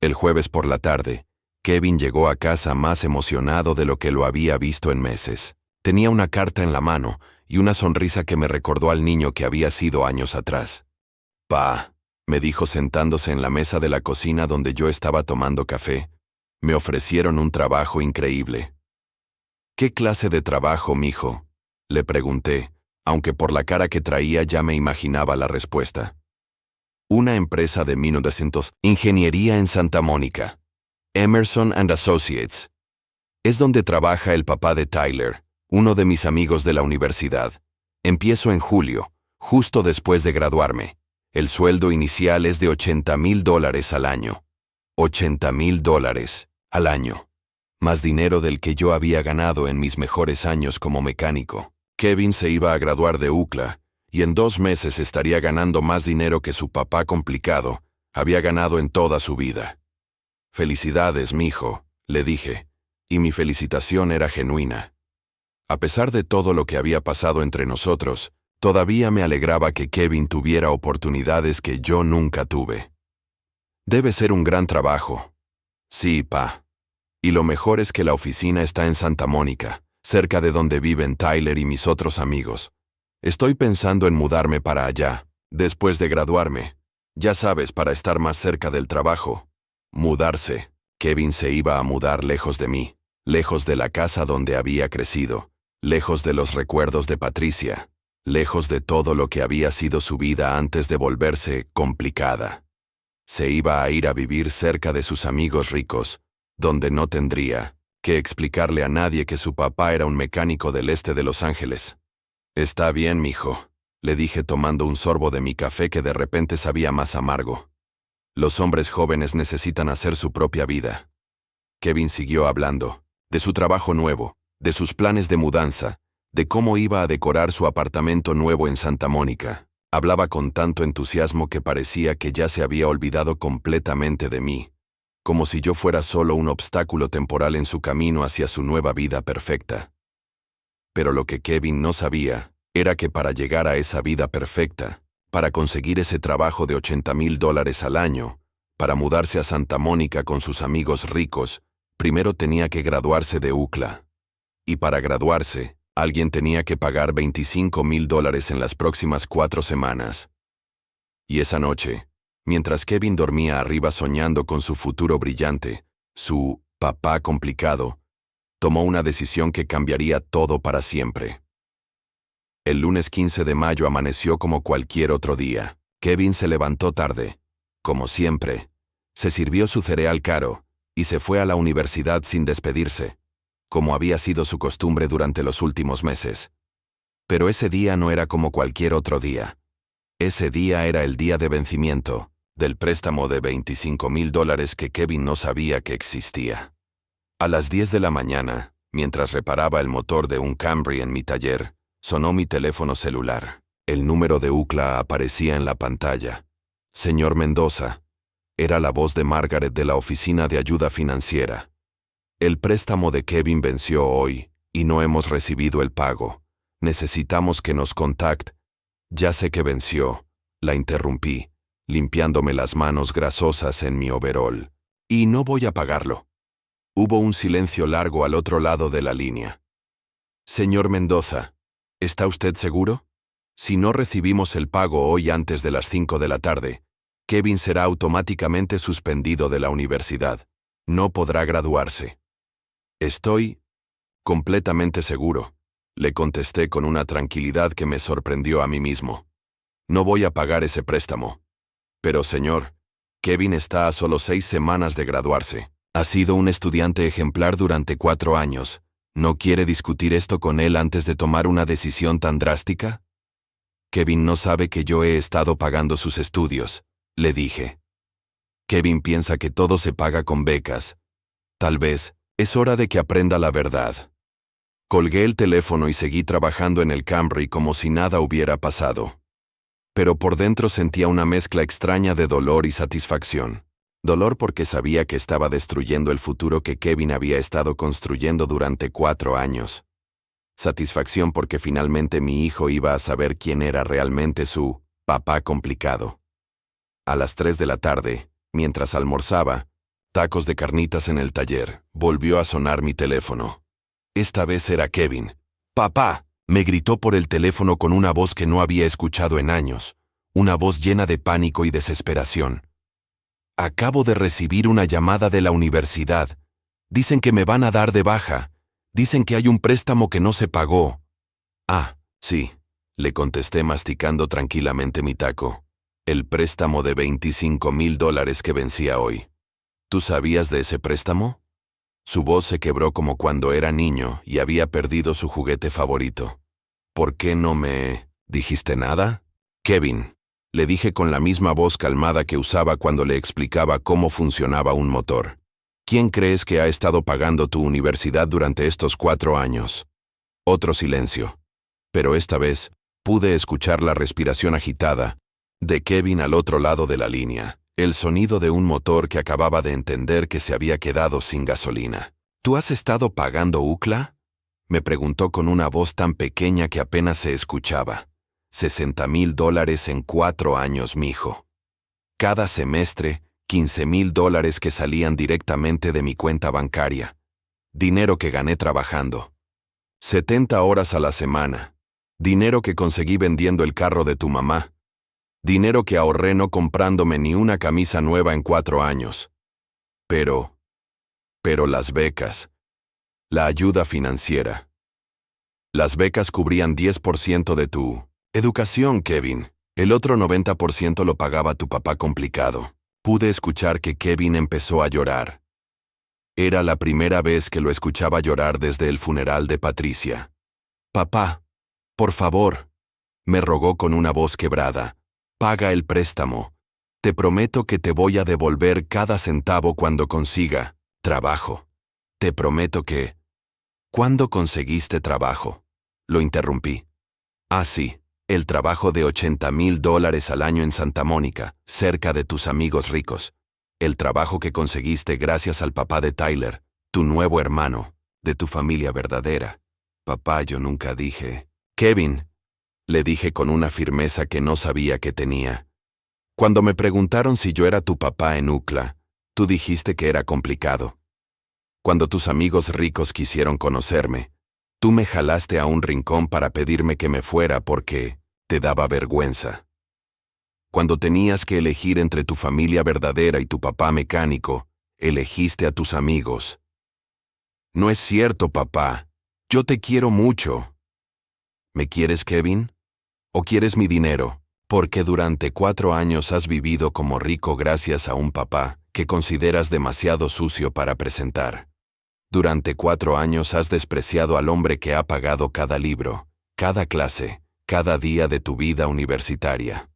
El jueves por la tarde, Kevin llegó a casa más emocionado de lo que lo había visto en meses. Tenía una carta en la mano y una sonrisa que me recordó al niño que había sido años atrás. «Pa», me dijo sentándose en la mesa de la cocina donde yo estaba tomando café, «me ofrecieron un trabajo increíble». «¿Qué clase de trabajo, mijo?», le pregunté, aunque por la cara que traía ya me imaginaba la respuesta. «Una empresa de 1900, ingeniería en Santa Mónica. Emerson and Associates». Es donde trabaja el papá de Tyler, uno de mis amigos de la universidad. Empiezo en julio, justo después de graduarme. El sueldo inicial es de $80,000 al año. $80,000 al año. Más dinero del que yo había ganado en mis mejores años como mecánico. Kevin se iba a graduar de UCLA, y en 2 meses estaría ganando más dinero que su papá complicado había ganado en toda su vida. Felicidades, mijo, le dije, y mi felicitación era genuina. A pesar de todo lo que había pasado entre nosotros, todavía me alegraba que Kevin tuviera oportunidades que yo nunca tuve. Debe ser un gran trabajo. Sí, pa. Y lo mejor es que la oficina está en Santa Mónica, cerca de donde viven Tyler y mis otros amigos. Estoy pensando en mudarme para allá, después de graduarme. Ya sabes, para estar más cerca del trabajo. Mudarse. Kevin se iba a mudar lejos de mí, lejos de la casa donde había crecido, lejos de los recuerdos de Patricia, lejos de todo lo que había sido su vida antes de volverse complicada. Se iba a ir a vivir cerca de sus amigos ricos, donde no tendría que explicarle a nadie que su papá era un mecánico del este de Los Ángeles. Está bien, mijo, le dije tomando un sorbo de mi café que de repente sabía más amargo. Los hombres jóvenes necesitan hacer su propia vida. Kevin siguió hablando, de su trabajo nuevo, de sus planes de mudanza, de cómo iba a decorar su apartamento nuevo en Santa Mónica. Hablaba con tanto entusiasmo que parecía que ya se había olvidado completamente de mí, como si yo fuera solo un obstáculo temporal en su camino hacia su nueva vida perfecta. Pero lo que Kevin no sabía era que para llegar a esa vida perfecta, para conseguir ese trabajo de $80,000 al año, para mudarse a Santa Mónica con sus amigos ricos, primero tenía que graduarse de UCLA. Y para graduarse, alguien tenía que pagar $25,000 en las próximas 4 semanas. Y esa noche, mientras Kevin dormía arriba soñando con su futuro brillante, su papá complicado, tomó una decisión que cambiaría todo para siempre. El lunes 15 de mayo amaneció como cualquier otro día. Kevin se levantó tarde, como siempre. Se sirvió su cereal caro y se fue a la universidad sin despedirse, como había sido su costumbre durante los últimos meses. Pero ese día no era como cualquier otro día. Ese día era el día de vencimiento del préstamo de $25,000 que Kevin no sabía que existía. A las 10 de la mañana, mientras reparaba el motor de un Camry en mi taller, sonó mi teléfono celular. El número de UCLA aparecía en la pantalla. Señor Mendoza. Era la voz de Margaret de la Oficina de Ayuda Financiera. El préstamo de Kevin venció hoy, y no hemos recibido el pago. Necesitamos que nos contacte. Ya sé que venció, la interrumpí, limpiándome las manos grasosas en mi overol. Y no voy a pagarlo. Hubo un silencio largo al otro lado de la línea. Señor Mendoza, ¿está usted seguro? Si no recibimos el pago hoy antes de las 5 de la tarde, Kevin será automáticamente suspendido de la universidad. No podrá graduarse. Estoy completamente seguro, le contesté con una tranquilidad que me sorprendió a mí mismo. No voy a pagar ese préstamo. Pero señor, Kevin está a solo 6 semanas de graduarse. Ha sido un estudiante ejemplar durante 4 años. ¿No quiere discutir esto con él antes de tomar una decisión tan drástica? Kevin no sabe que yo he estado pagando sus estudios, le dije. Kevin piensa que todo se paga con becas. Tal vez, es hora de que aprenda la verdad. Colgué el teléfono y seguí trabajando en el Camry como si nada hubiera pasado. Pero por dentro sentía una mezcla extraña de dolor y satisfacción. Dolor porque sabía que estaba destruyendo el futuro que Kevin había estado construyendo durante 4 años. Satisfacción porque finalmente mi hijo iba a saber quién era realmente su papá complicado. A las 3 de la tarde, mientras almorzaba, tacos de carnitas en el taller, volvió a sonar mi teléfono. Esta vez era Kevin. «¡Papá!», me gritó por el teléfono con una voz que no había escuchado en años, una voz llena de pánico y desesperación. «Acabo de recibir una llamada de la universidad. Dicen que me van a dar de baja. Dicen que hay un préstamo que no se pagó». «Ah, sí», le contesté masticando tranquilamente mi taco. «El préstamo de $25,000 que vencía hoy». «¿Tú sabías de ese préstamo?». Su voz se quebró como cuando era niño y había perdido su juguete favorito. ¿Por qué no me dijiste nada? Kevin, le dije con la misma voz calmada que usaba cuando le explicaba cómo funcionaba un motor. ¿Quién crees que ha estado pagando tu universidad durante estos 4 años? Otro silencio. Pero esta vez pude escuchar la respiración agitada de Kevin al otro lado de la línea, el sonido de un motor que acababa de entender que se había quedado sin gasolina. ¿Tú has estado pagando UCLA? Me preguntó con una voz tan pequeña que apenas se escuchaba. $60,000 en 4 años, mijo. Cada semestre, $15,000 que salían directamente de mi cuenta bancaria. Dinero que gané trabajando. 70 horas a la semana. Dinero que conseguí vendiendo el carro de tu mamá. Dinero que ahorré no comprándome ni una camisa nueva en 4 años. Pero las becas. La ayuda financiera. Las becas cubrían 10% de tu educación, Kevin. El otro 90% lo pagaba tu papá complicado. Pude escuchar que Kevin empezó a llorar. Era la primera vez que lo escuchaba llorar desde el funeral de Patricia. Papá, por favor, me rogó con una voz quebrada. Paga el préstamo. Te prometo que te voy a devolver cada centavo cuando consiga trabajo. Te prometo que... ¿Cuándo conseguiste trabajo? Lo interrumpí. Ah, sí, el trabajo de $80,000 al año en Santa Mónica, cerca de tus amigos ricos. El trabajo que conseguiste gracias al papá de Tyler, tu nuevo hermano, de tu familia verdadera. Papá, yo nunca dije... Kevin, le dije con una firmeza que no sabía que tenía. Cuando me preguntaron si yo era tu papá en UCLA, tú dijiste que era complicado. Cuando tus amigos ricos quisieron conocerme, tú me jalaste a un rincón para pedirme que me fuera porque te daba vergüenza. Cuando tenías que elegir entre tu familia verdadera y tu papá mecánico, elegiste a tus amigos. No es cierto, papá. Yo te quiero mucho. ¿Me quieres, Kevin? ¿O quieres mi dinero? Porque durante 4 años has vivido como rico gracias a un papá que consideras demasiado sucio para presentar. Durante 4 años has despreciado al hombre que ha pagado cada libro, cada clase, cada día de tu vida universitaria.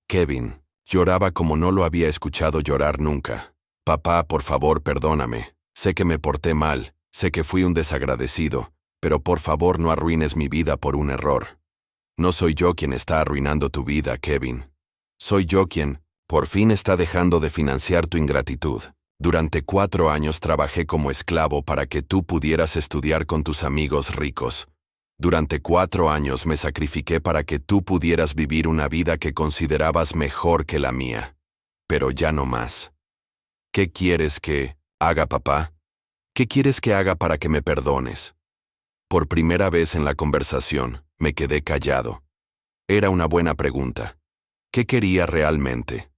Kevin lloraba como no lo había escuchado llorar nunca. Papá, por favor, perdóname. Sé que me porté mal, sé que fui un desagradecido, pero por favor no arruines mi vida por un error. No soy yo quien está arruinando tu vida, Kevin. Soy yo quien, por fin, está dejando de financiar tu ingratitud. Durante 4 años trabajé como esclavo para que tú pudieras estudiar con tus amigos ricos. Durante 4 años me sacrifiqué para que tú pudieras vivir una vida que considerabas mejor que la mía. Pero ya no más. ¿Qué quieres que haga, papá? ¿Qué quieres que haga para que me perdones? Por primera vez en la conversación, me quedé callado. Era una buena pregunta. ¿Qué quería realmente?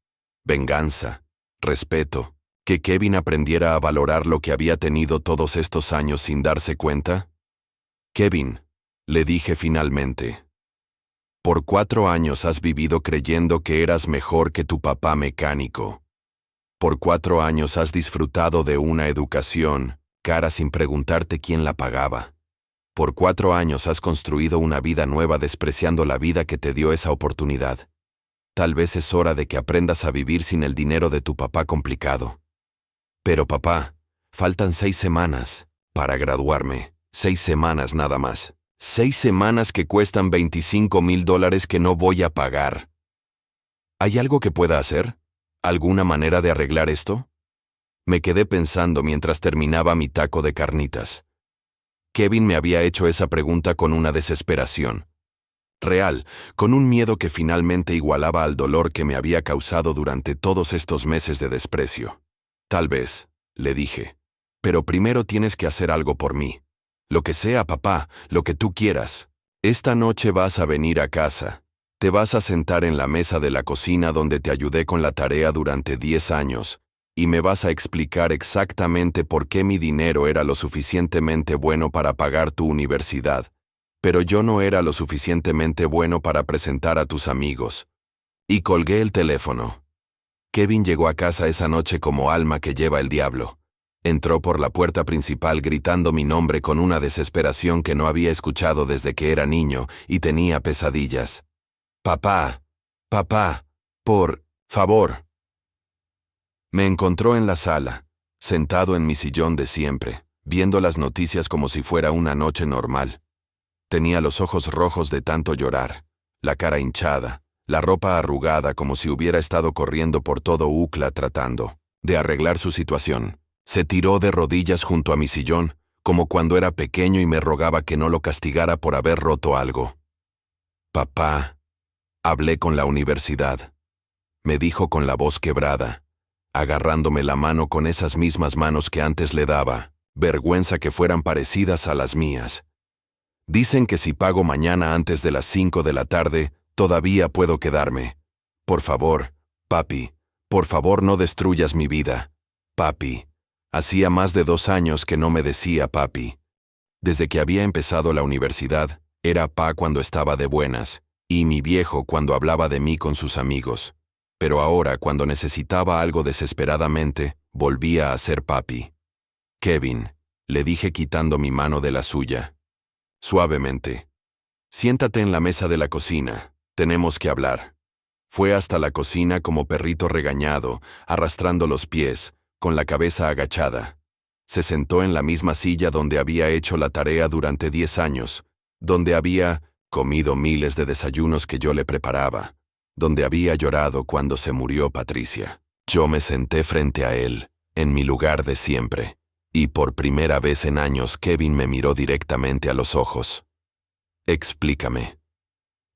¿Venganza? ¿Respeto? ¿Que Kevin aprendiera a valorar lo que había tenido todos estos años sin darse cuenta? Kevin, le dije finalmente. Por 4 años has vivido creyendo que eras mejor que tu papá mecánico. Por 4 años has disfrutado de una educación cara sin preguntarte quién la pagaba. Por 4 años has construido una vida nueva despreciando la vida que te dio esa oportunidad. Tal vez es hora de que aprendas a vivir sin el dinero de tu papá complicado. Pero papá, faltan 6 semanas para graduarme. 6 semanas nada más. 6 semanas que cuestan $25,000 que no voy a pagar. ¿Hay algo que pueda hacer? ¿Alguna manera de arreglar esto? Me quedé pensando mientras terminaba mi taco de carnitas. Kevin me había hecho esa pregunta con una desesperación real, con un miedo que finalmente igualaba al dolor que me había causado durante todos estos meses de desprecio. Tal vez, le dije, pero primero tienes que hacer algo por mí. Lo que sea, papá, lo que tú quieras. Esta noche vas a venir a casa. Te vas a sentar en la mesa de la cocina donde te ayudé con la tarea durante 10 años, y me vas a explicar exactamente por qué mi dinero era lo suficientemente bueno para pagar tu universidad, pero yo no era lo suficientemente bueno para presentar a tus amigos. Y colgué el teléfono. Kevin llegó a casa esa noche como alma que lleva el diablo. Entró por la puerta principal gritando mi nombre con una desesperación que no había escuchado desde que era niño y tenía pesadillas. «Papá, papá, por favor». Me encontró en la sala, sentado en mi sillón de siempre, viendo las noticias como si fuera una noche normal. Tenía los ojos rojos de tanto llorar, la cara hinchada, la ropa arrugada como si hubiera estado corriendo por todo UCLA tratando de arreglar su situación. Se tiró de rodillas junto a mi sillón, como cuando era pequeño y me rogaba que no lo castigara por haber roto algo. «Papá», hablé con la universidad, me dijo con la voz quebrada, agarrándome la mano con esas mismas manos que antes le daba, vergüenza que fueran parecidas a las mías. «Dicen que si pago mañana antes de las 5 de la tarde, todavía puedo quedarme. Por favor, papi, por favor no destruyas mi vida. Papi». Hacía más de 2 años que no me decía papi. Desde que había empezado la universidad, era pa cuando estaba de buenas, y mi viejo cuando hablaba de mí con sus amigos. Pero ahora, cuando necesitaba algo desesperadamente, volvía a ser papi. «Kevin», le dije quitando mi mano de la suya. Suavemente. «Siéntate en la mesa de la cocina, tenemos que hablar». Fue hasta la cocina como perrito regañado, arrastrando los pies, con la cabeza agachada. Se sentó en la misma silla donde había hecho la tarea durante 10 años, donde había comido miles de desayunos que yo le preparaba, donde había llorado cuando se murió Patricia. Yo me senté frente a él, en mi lugar de siempre, y por primera vez en años Kevin me miró directamente a los ojos. «Explícame»,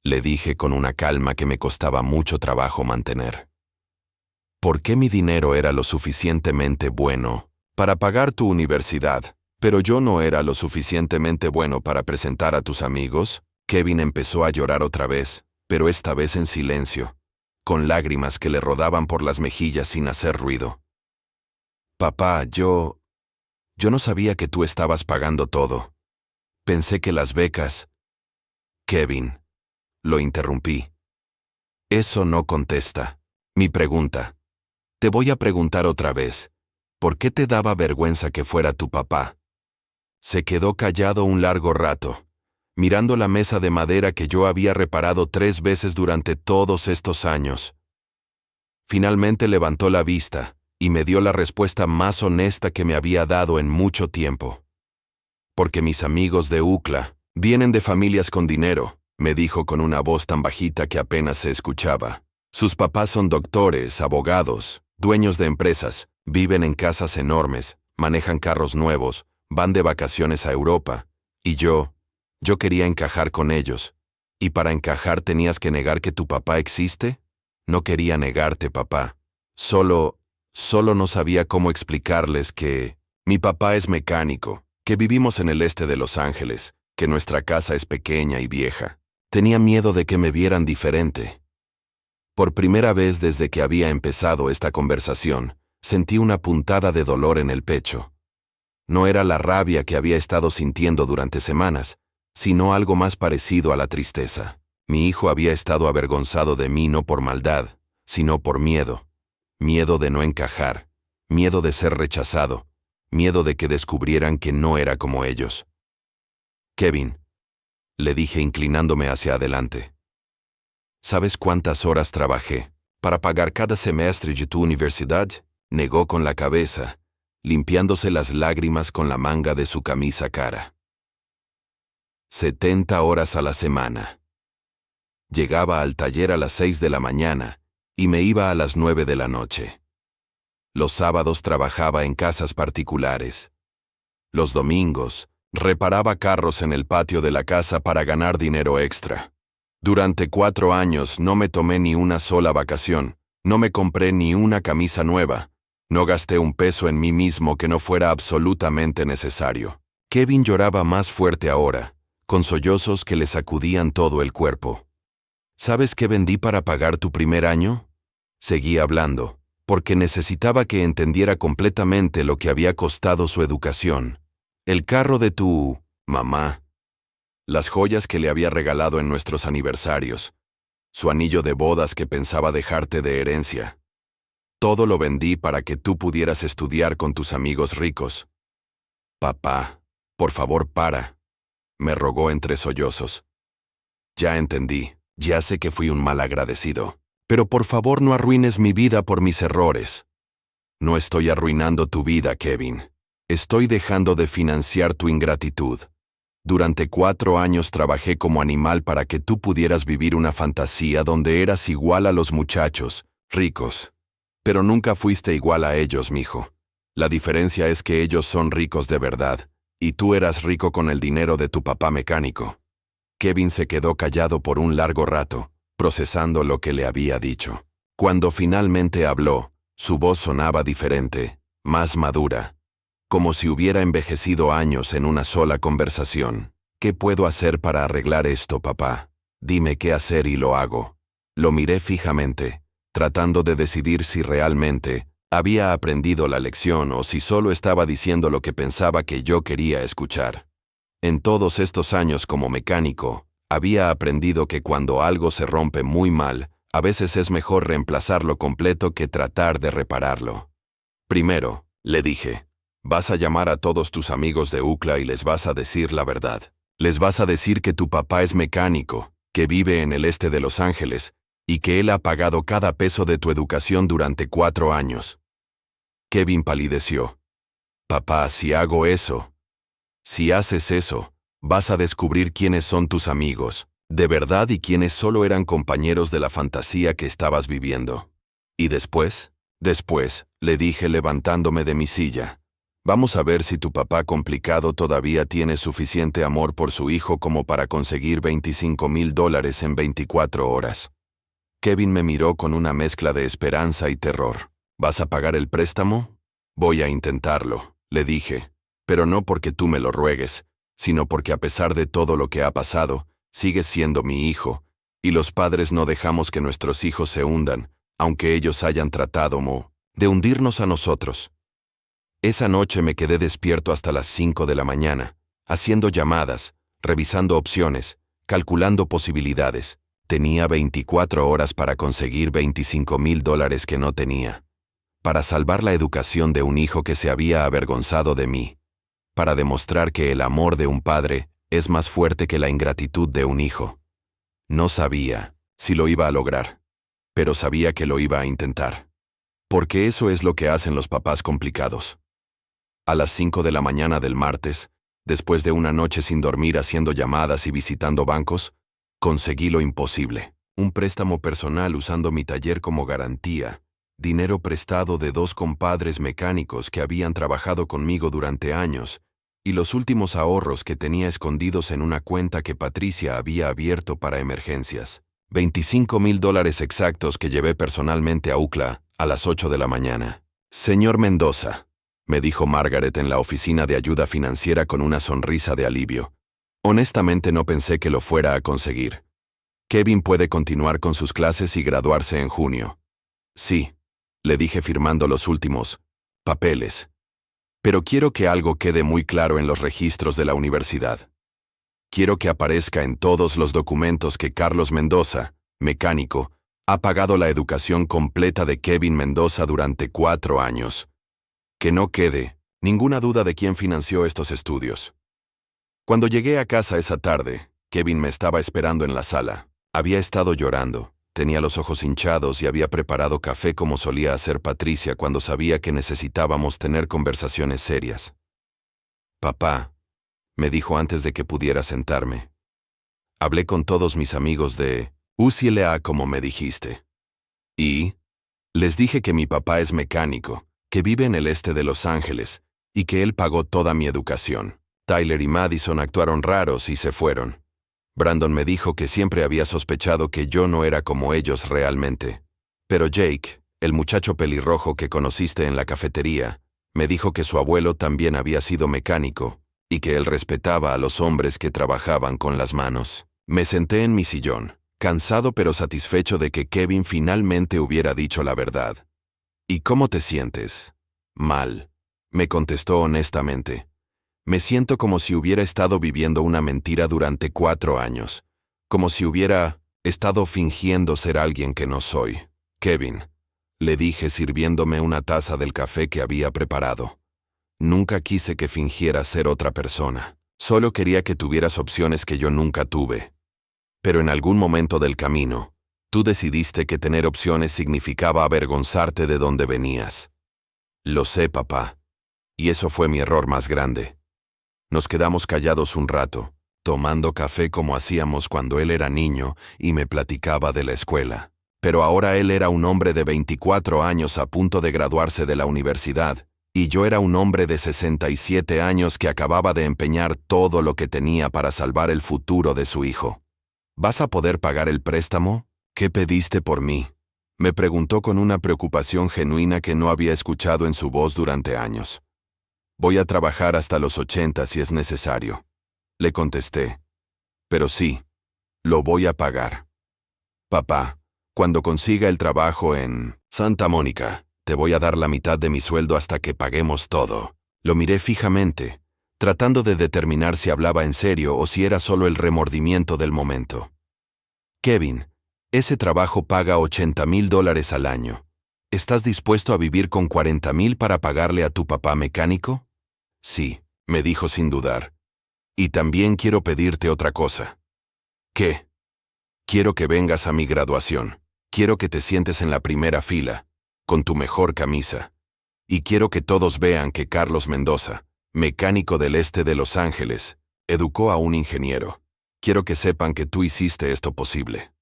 le dije con una calma que me costaba mucho trabajo mantener. «¿Por qué mi dinero era lo suficientemente bueno para pagar tu universidad, pero yo no era lo suficientemente bueno para presentar a tus amigos?» Kevin empezó a llorar otra vez, pero esta vez en silencio, con lágrimas que le rodaban por las mejillas sin hacer ruido. «Papá, yo no sabía que tú estabas pagando todo. Pensé que las becas...» «Kevin», lo interrumpí. «Eso no contesta mi pregunta. Te voy a preguntar otra vez. ¿Por qué te daba vergüenza que fuera tu papá?» Se quedó callado un largo rato, mirando la mesa de madera que yo había reparado 3 veces durante todos estos años. Finalmente levantó la vista y me dio la respuesta más honesta que me había dado en mucho tiempo. «Porque mis amigos de UCLA vienen de familias con dinero», me dijo con una voz tan bajita que apenas se escuchaba. «Sus papás son doctores, abogados, dueños de empresas, viven en casas enormes, manejan carros nuevos, van de vacaciones a Europa, y yo quería encajar con ellos. ¿Y para encajar tenías que negar que tu papá existe? No quería negarte, papá. Solo no sabía cómo explicarles que mi papá es mecánico, que vivimos en el este de Los Ángeles, que nuestra casa es pequeña y vieja. Tenía miedo de que me vieran diferente». Por primera vez desde que había empezado esta conversación, sentí una puntada de dolor en el pecho. No era la rabia que había estado sintiendo durante semanas, sino algo más parecido a la tristeza. Mi hijo había estado avergonzado de mí no por maldad, sino por miedo. Miedo de no encajar, miedo de ser rechazado, miedo de que descubrieran que no era como ellos. «Kevin», le dije inclinándome hacia adelante, ¿sabes cuántas horas trabajé para pagar cada semestre de tu universidad? Negó con la cabeza, limpiándose las lágrimas con la manga de su camisa cara. 70 horas a la semana. Llegaba al taller a las 6 de la mañana y me iba a las 9 de la noche. Los sábados trabajaba en casas particulares. Los domingos reparaba carros en el patio de la casa para ganar dinero extra. Durante 4 años no me tomé ni una sola vacación, no me compré ni una camisa nueva, no gasté un peso en mí mismo que no fuera absolutamente necesario. Kevin lloraba más fuerte ahora, con sollozos que le sacudían todo el cuerpo. ¿Sabes qué vendí para pagar tu primer año? Seguí hablando, porque necesitaba que entendiera completamente lo que había costado su educación. El carro de tu mamá, las joyas que le había regalado en nuestros aniversarios, su anillo de bodas que pensaba dejarte de herencia. Todo lo vendí para que tú pudieras estudiar con tus amigos ricos. Papá, por favor para, me rogó entre sollozos. Ya entendí, ya sé que fui un mal agradecido. Pero por favor no arruines mi vida por mis errores. No estoy arruinando tu vida, Kevin. Estoy dejando de financiar tu ingratitud. Durante 4 años trabajé como animal para que tú pudieras vivir una fantasía donde eras igual a los muchachos, ricos. Pero nunca fuiste igual a ellos, mijo. La diferencia es que ellos son ricos de verdad, y tú eras rico con el dinero de tu papá mecánico. Kevin se quedó callado por un largo rato, procesando lo que le había dicho. Cuando finalmente habló, su voz sonaba diferente, más madura, como si hubiera envejecido años en una sola conversación. ¿Qué puedo hacer para arreglar esto, papá? Dime qué hacer y lo hago. Lo miré fijamente, tratando de decidir si realmente había aprendido la lección o si solo estaba diciendo lo que pensaba que yo quería escuchar. En todos estos años como mecánico, había aprendido que cuando algo se rompe muy mal, a veces es mejor reemplazarlo completo que tratar de repararlo. Primero, le dije, vas a llamar a todos tus amigos de UCLA y les vas a decir la verdad. Les vas a decir que tu papá es mecánico, que vive en el este de Los Ángeles, y que él ha pagado cada peso de tu educación durante 4 años. Kevin palideció. Papá, si hago eso, si haces eso, vas a descubrir quiénes son tus amigos, de verdad, y quiénes solo eran compañeros de la fantasía que estabas viviendo. ¿Y después? Después, le dije levantándome de mi silla. Vamos a ver si tu papá complicado todavía tiene suficiente amor por su hijo como para conseguir $25,000 en 24 horas. Kevin me miró con una mezcla de esperanza y terror. ¿Vas a pagar el préstamo? Voy a intentarlo, le dije, pero no porque tú me lo ruegues, sino porque a pesar de todo lo que ha pasado, sigues siendo mi hijo, y los padres no dejamos que nuestros hijos se hundan, aunque ellos hayan tratado de hundirnos a nosotros. Esa noche me quedé despierto hasta las 5 de la mañana, haciendo llamadas, revisando opciones, calculando posibilidades. Tenía 24 horas para conseguir $25,000 que no tenía, para salvar la educación de un hijo que se había avergonzado de mí, para demostrar que el amor de un padre es más fuerte que la ingratitud de un hijo. No sabía si lo iba a lograr, pero sabía que lo iba a intentar. Porque eso es lo que hacen los papás complicados. A las 5 de la mañana del martes, después de una noche sin dormir haciendo llamadas y visitando bancos, conseguí lo imposible. Un préstamo personal usando mi taller como garantía, dinero prestado de 2 compadres mecánicos que habían trabajado conmigo durante años, y los últimos ahorros que tenía escondidos en una cuenta que Patricia había abierto para emergencias. $25,000 exactos que llevé personalmente a UCLA a las 8 de la mañana. Señor Mendoza, me dijo Margaret en la oficina de ayuda financiera con una sonrisa de alivio. Honestamente no pensé que lo fuera a conseguir. Kevin puede continuar con sus clases y graduarse en junio. Sí, le dije firmando los últimos papeles. Pero quiero que algo quede muy claro en los registros de la universidad. Quiero que aparezca en todos los documentos que Carlos Mendoza, mecánico, ha pagado la educación completa de Kevin Mendoza durante 4 años. Que no quede ninguna duda de quién financió estos estudios. Cuando llegué a casa esa tarde, Kevin me estaba esperando en la sala. Había estado llorando, tenía los ojos hinchados y había preparado café como solía hacer Patricia cuando sabía que necesitábamos tener conversaciones serias. Papá, me dijo antes de que pudiera sentarme. Hablé con todos mis amigos de UCLA como me dijiste. Y les dije que mi papá es mecánico, que vive en el este de Los Ángeles, y que él pagó toda mi educación. Tyler y Madison actuaron raros y se fueron. Brandon me dijo que siempre había sospechado que yo no era como ellos realmente. Pero Jake, el muchacho pelirrojo que conociste en la cafetería, me dijo que su abuelo también había sido mecánico, y que él respetaba a los hombres que trabajaban con las manos. Me senté en mi sillón, cansado pero satisfecho de que Kevin finalmente hubiera dicho la verdad. ¿Y cómo te sientes? Mal, me contestó honestamente. Me siento como si hubiera estado viviendo una mentira durante 4 años, como si hubiera estado fingiendo ser alguien que no soy. Kevin, le dije sirviéndome una taza del café que había preparado. Nunca quise que fingieras ser otra persona. Solo quería que tuvieras opciones que yo nunca tuve. Pero en algún momento del camino, tú decidiste que tener opciones significaba avergonzarte de dónde venías. Lo sé, papá. Y eso fue mi error más grande. Nos quedamos callados un rato, tomando café como hacíamos cuando él era niño y me platicaba de la escuela. Pero ahora él era un hombre de 24 años a punto de graduarse de la universidad, y yo era un hombre de 67 años que acababa de empeñar todo lo que tenía para salvar el futuro de su hijo. ¿Vas a poder pagar el préstamo? ¿Qué pediste por mí? Me preguntó con una preocupación genuina que no había escuchado en su voz durante años. Voy a trabajar hasta los 80 si es necesario. Le contesté. Pero sí, lo voy a pagar. Papá, cuando consiga el trabajo en Santa Mónica, te voy a dar la mitad de mi sueldo hasta que paguemos todo. Lo miré fijamente, tratando de determinar si hablaba en serio o si era solo el remordimiento del momento. Kevin, ese trabajo paga $80,000 al año. ¿Estás dispuesto a vivir con $40,000 para pagarle a tu papá mecánico? Sí, me dijo sin dudar. Y también quiero pedirte otra cosa. ¿Qué? Quiero que vengas a mi graduación. Quiero que te sientes en la primera fila, con tu mejor camisa. Y quiero que todos vean que Carlos Mendoza, mecánico del este de Los Ángeles, educó a un ingeniero. Quiero que sepan que tú hiciste esto posible.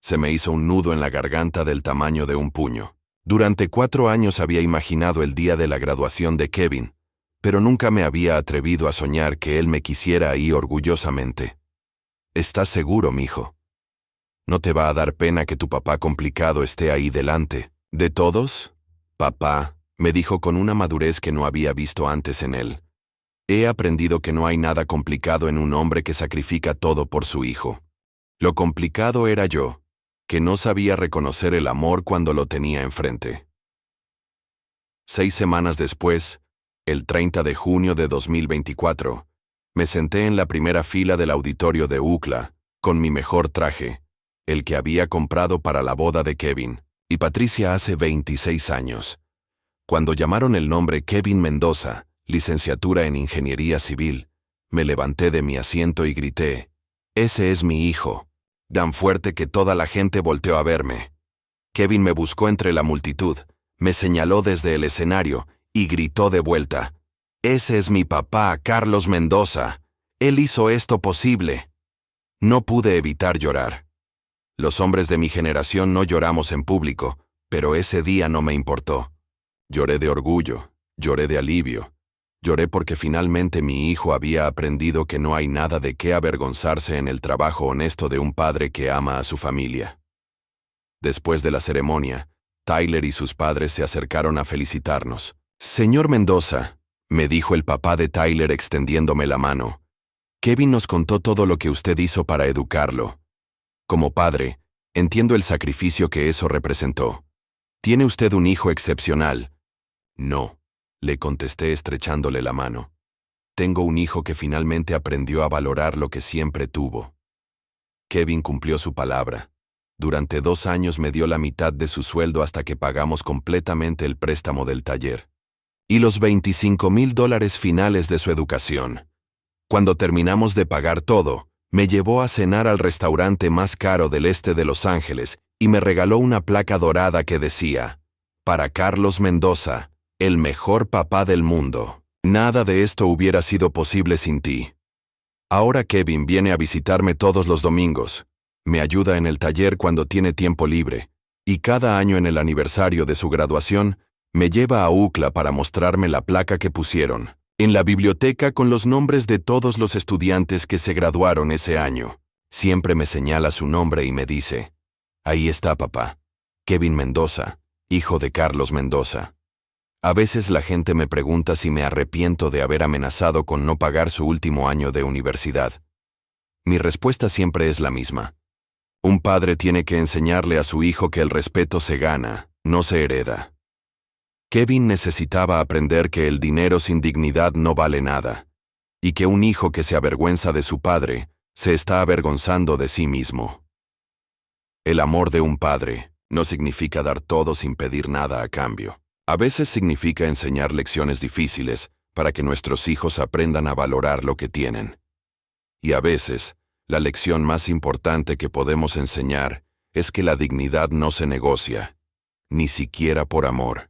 Se me hizo un nudo en la garganta del tamaño de un puño. Durante 4 años había imaginado el día de la graduación de Kevin, pero nunca me había atrevido a soñar que él me quisiera ahí orgullosamente. ¿Estás seguro, mijo? ¿No te va a dar pena que tu papá complicado esté ahí delante de todos? Papá, me dijo con una madurez que no había visto antes en él. He aprendido que no hay nada complicado en un hombre que sacrifica todo por su hijo. Lo complicado era yo, que no sabía reconocer el amor cuando lo tenía enfrente. 6 semanas después, el 30 de junio de 2024, me senté en la primera fila del auditorio de UCLA, con mi mejor traje, el que había comprado para la boda de Kevin y Patricia hace 26 años. Cuando llamaron el nombre Kevin Mendoza, licenciatura en Ingeniería Civil, me levanté de mi asiento y grité, «Ese es mi hijo», tan fuerte que toda la gente volteó a verme. Kevin me buscó entre la multitud, me señaló desde el escenario y gritó de vuelta, «Ese es mi papá, Carlos Mendoza. Él hizo esto posible». No pude evitar llorar. Los hombres de mi generación no lloramos en público, pero ese día no me importó. Lloré de orgullo, lloré de alivio. Lloré porque finalmente mi hijo había aprendido que no hay nada de qué avergonzarse en el trabajo honesto de un padre que ama a su familia. Después de la ceremonia, Tyler y sus padres se acercaron a felicitarnos. «Señor Mendoza», me dijo el papá de Tyler extendiéndome la mano, «Kevin nos contó todo lo que usted hizo para educarlo. Como padre, entiendo el sacrificio que eso representó. Tiene usted un hijo excepcional». «No», le contesté estrechándole la mano. «Tengo un hijo que finalmente aprendió a valorar lo que siempre tuvo». Kevin cumplió su palabra. Durante 2 años me dio la mitad de su sueldo hasta que pagamos completamente el préstamo del taller. Y los $25,000 finales de su educación. Cuando terminamos de pagar todo, me llevó a cenar al restaurante más caro del este de Los Ángeles y me regaló una placa dorada que decía, «Para Carlos Mendoza, el mejor papá del mundo. Nada de esto hubiera sido posible sin ti». Ahora Kevin viene a visitarme todos los domingos, me ayuda en el taller cuando tiene tiempo libre, y cada año en el aniversario de su graduación, me lleva a UCLA para mostrarme la placa que pusieron en la biblioteca con los nombres de todos los estudiantes que se graduaron ese año. Siempre me señala su nombre y me dice, «Ahí está, papá. Kevin Mendoza, hijo de Carlos Mendoza». A veces la gente me pregunta si me arrepiento de haber amenazado con no pagar su último año de universidad. Mi respuesta siempre es la misma. Un padre tiene que enseñarle a su hijo que el respeto se gana, no se hereda. Kevin necesitaba aprender que el dinero sin dignidad no vale nada, y que un hijo que se avergüenza de su padre, se está avergonzando de sí mismo. El amor de un padre, no significa dar todo sin pedir nada a cambio. A veces significa enseñar lecciones difíciles para que nuestros hijos aprendan a valorar lo que tienen. Y a veces, la lección más importante que podemos enseñar es que la dignidad no se negocia, ni siquiera por amor.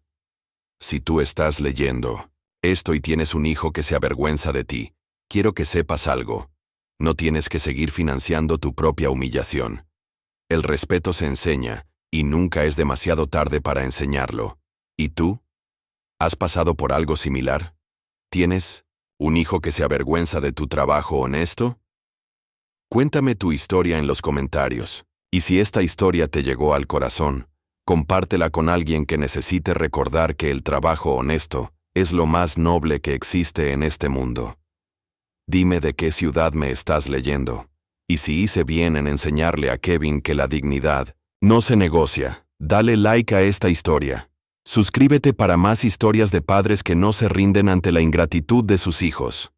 Si tú estás leyendo esto y tienes un hijo que se avergüenza de ti, quiero que sepas algo. No tienes que seguir financiando tu propia humillación. El respeto se enseña, y nunca es demasiado tarde para enseñarlo. ¿Y tú? ¿Has pasado por algo similar? ¿Tienes un hijo que se avergüenza de tu trabajo honesto? Cuéntame tu historia en los comentarios. Y si esta historia te llegó al corazón, compártela con alguien que necesite recordar que el trabajo honesto es lo más noble que existe en este mundo. Dime de qué ciudad me estás leyendo. Y si hice bien en enseñarle a Kevin que la dignidad no se negocia, dale like a esta historia. Suscríbete para más historias de padres que no se rinden ante la ingratitud de sus hijos.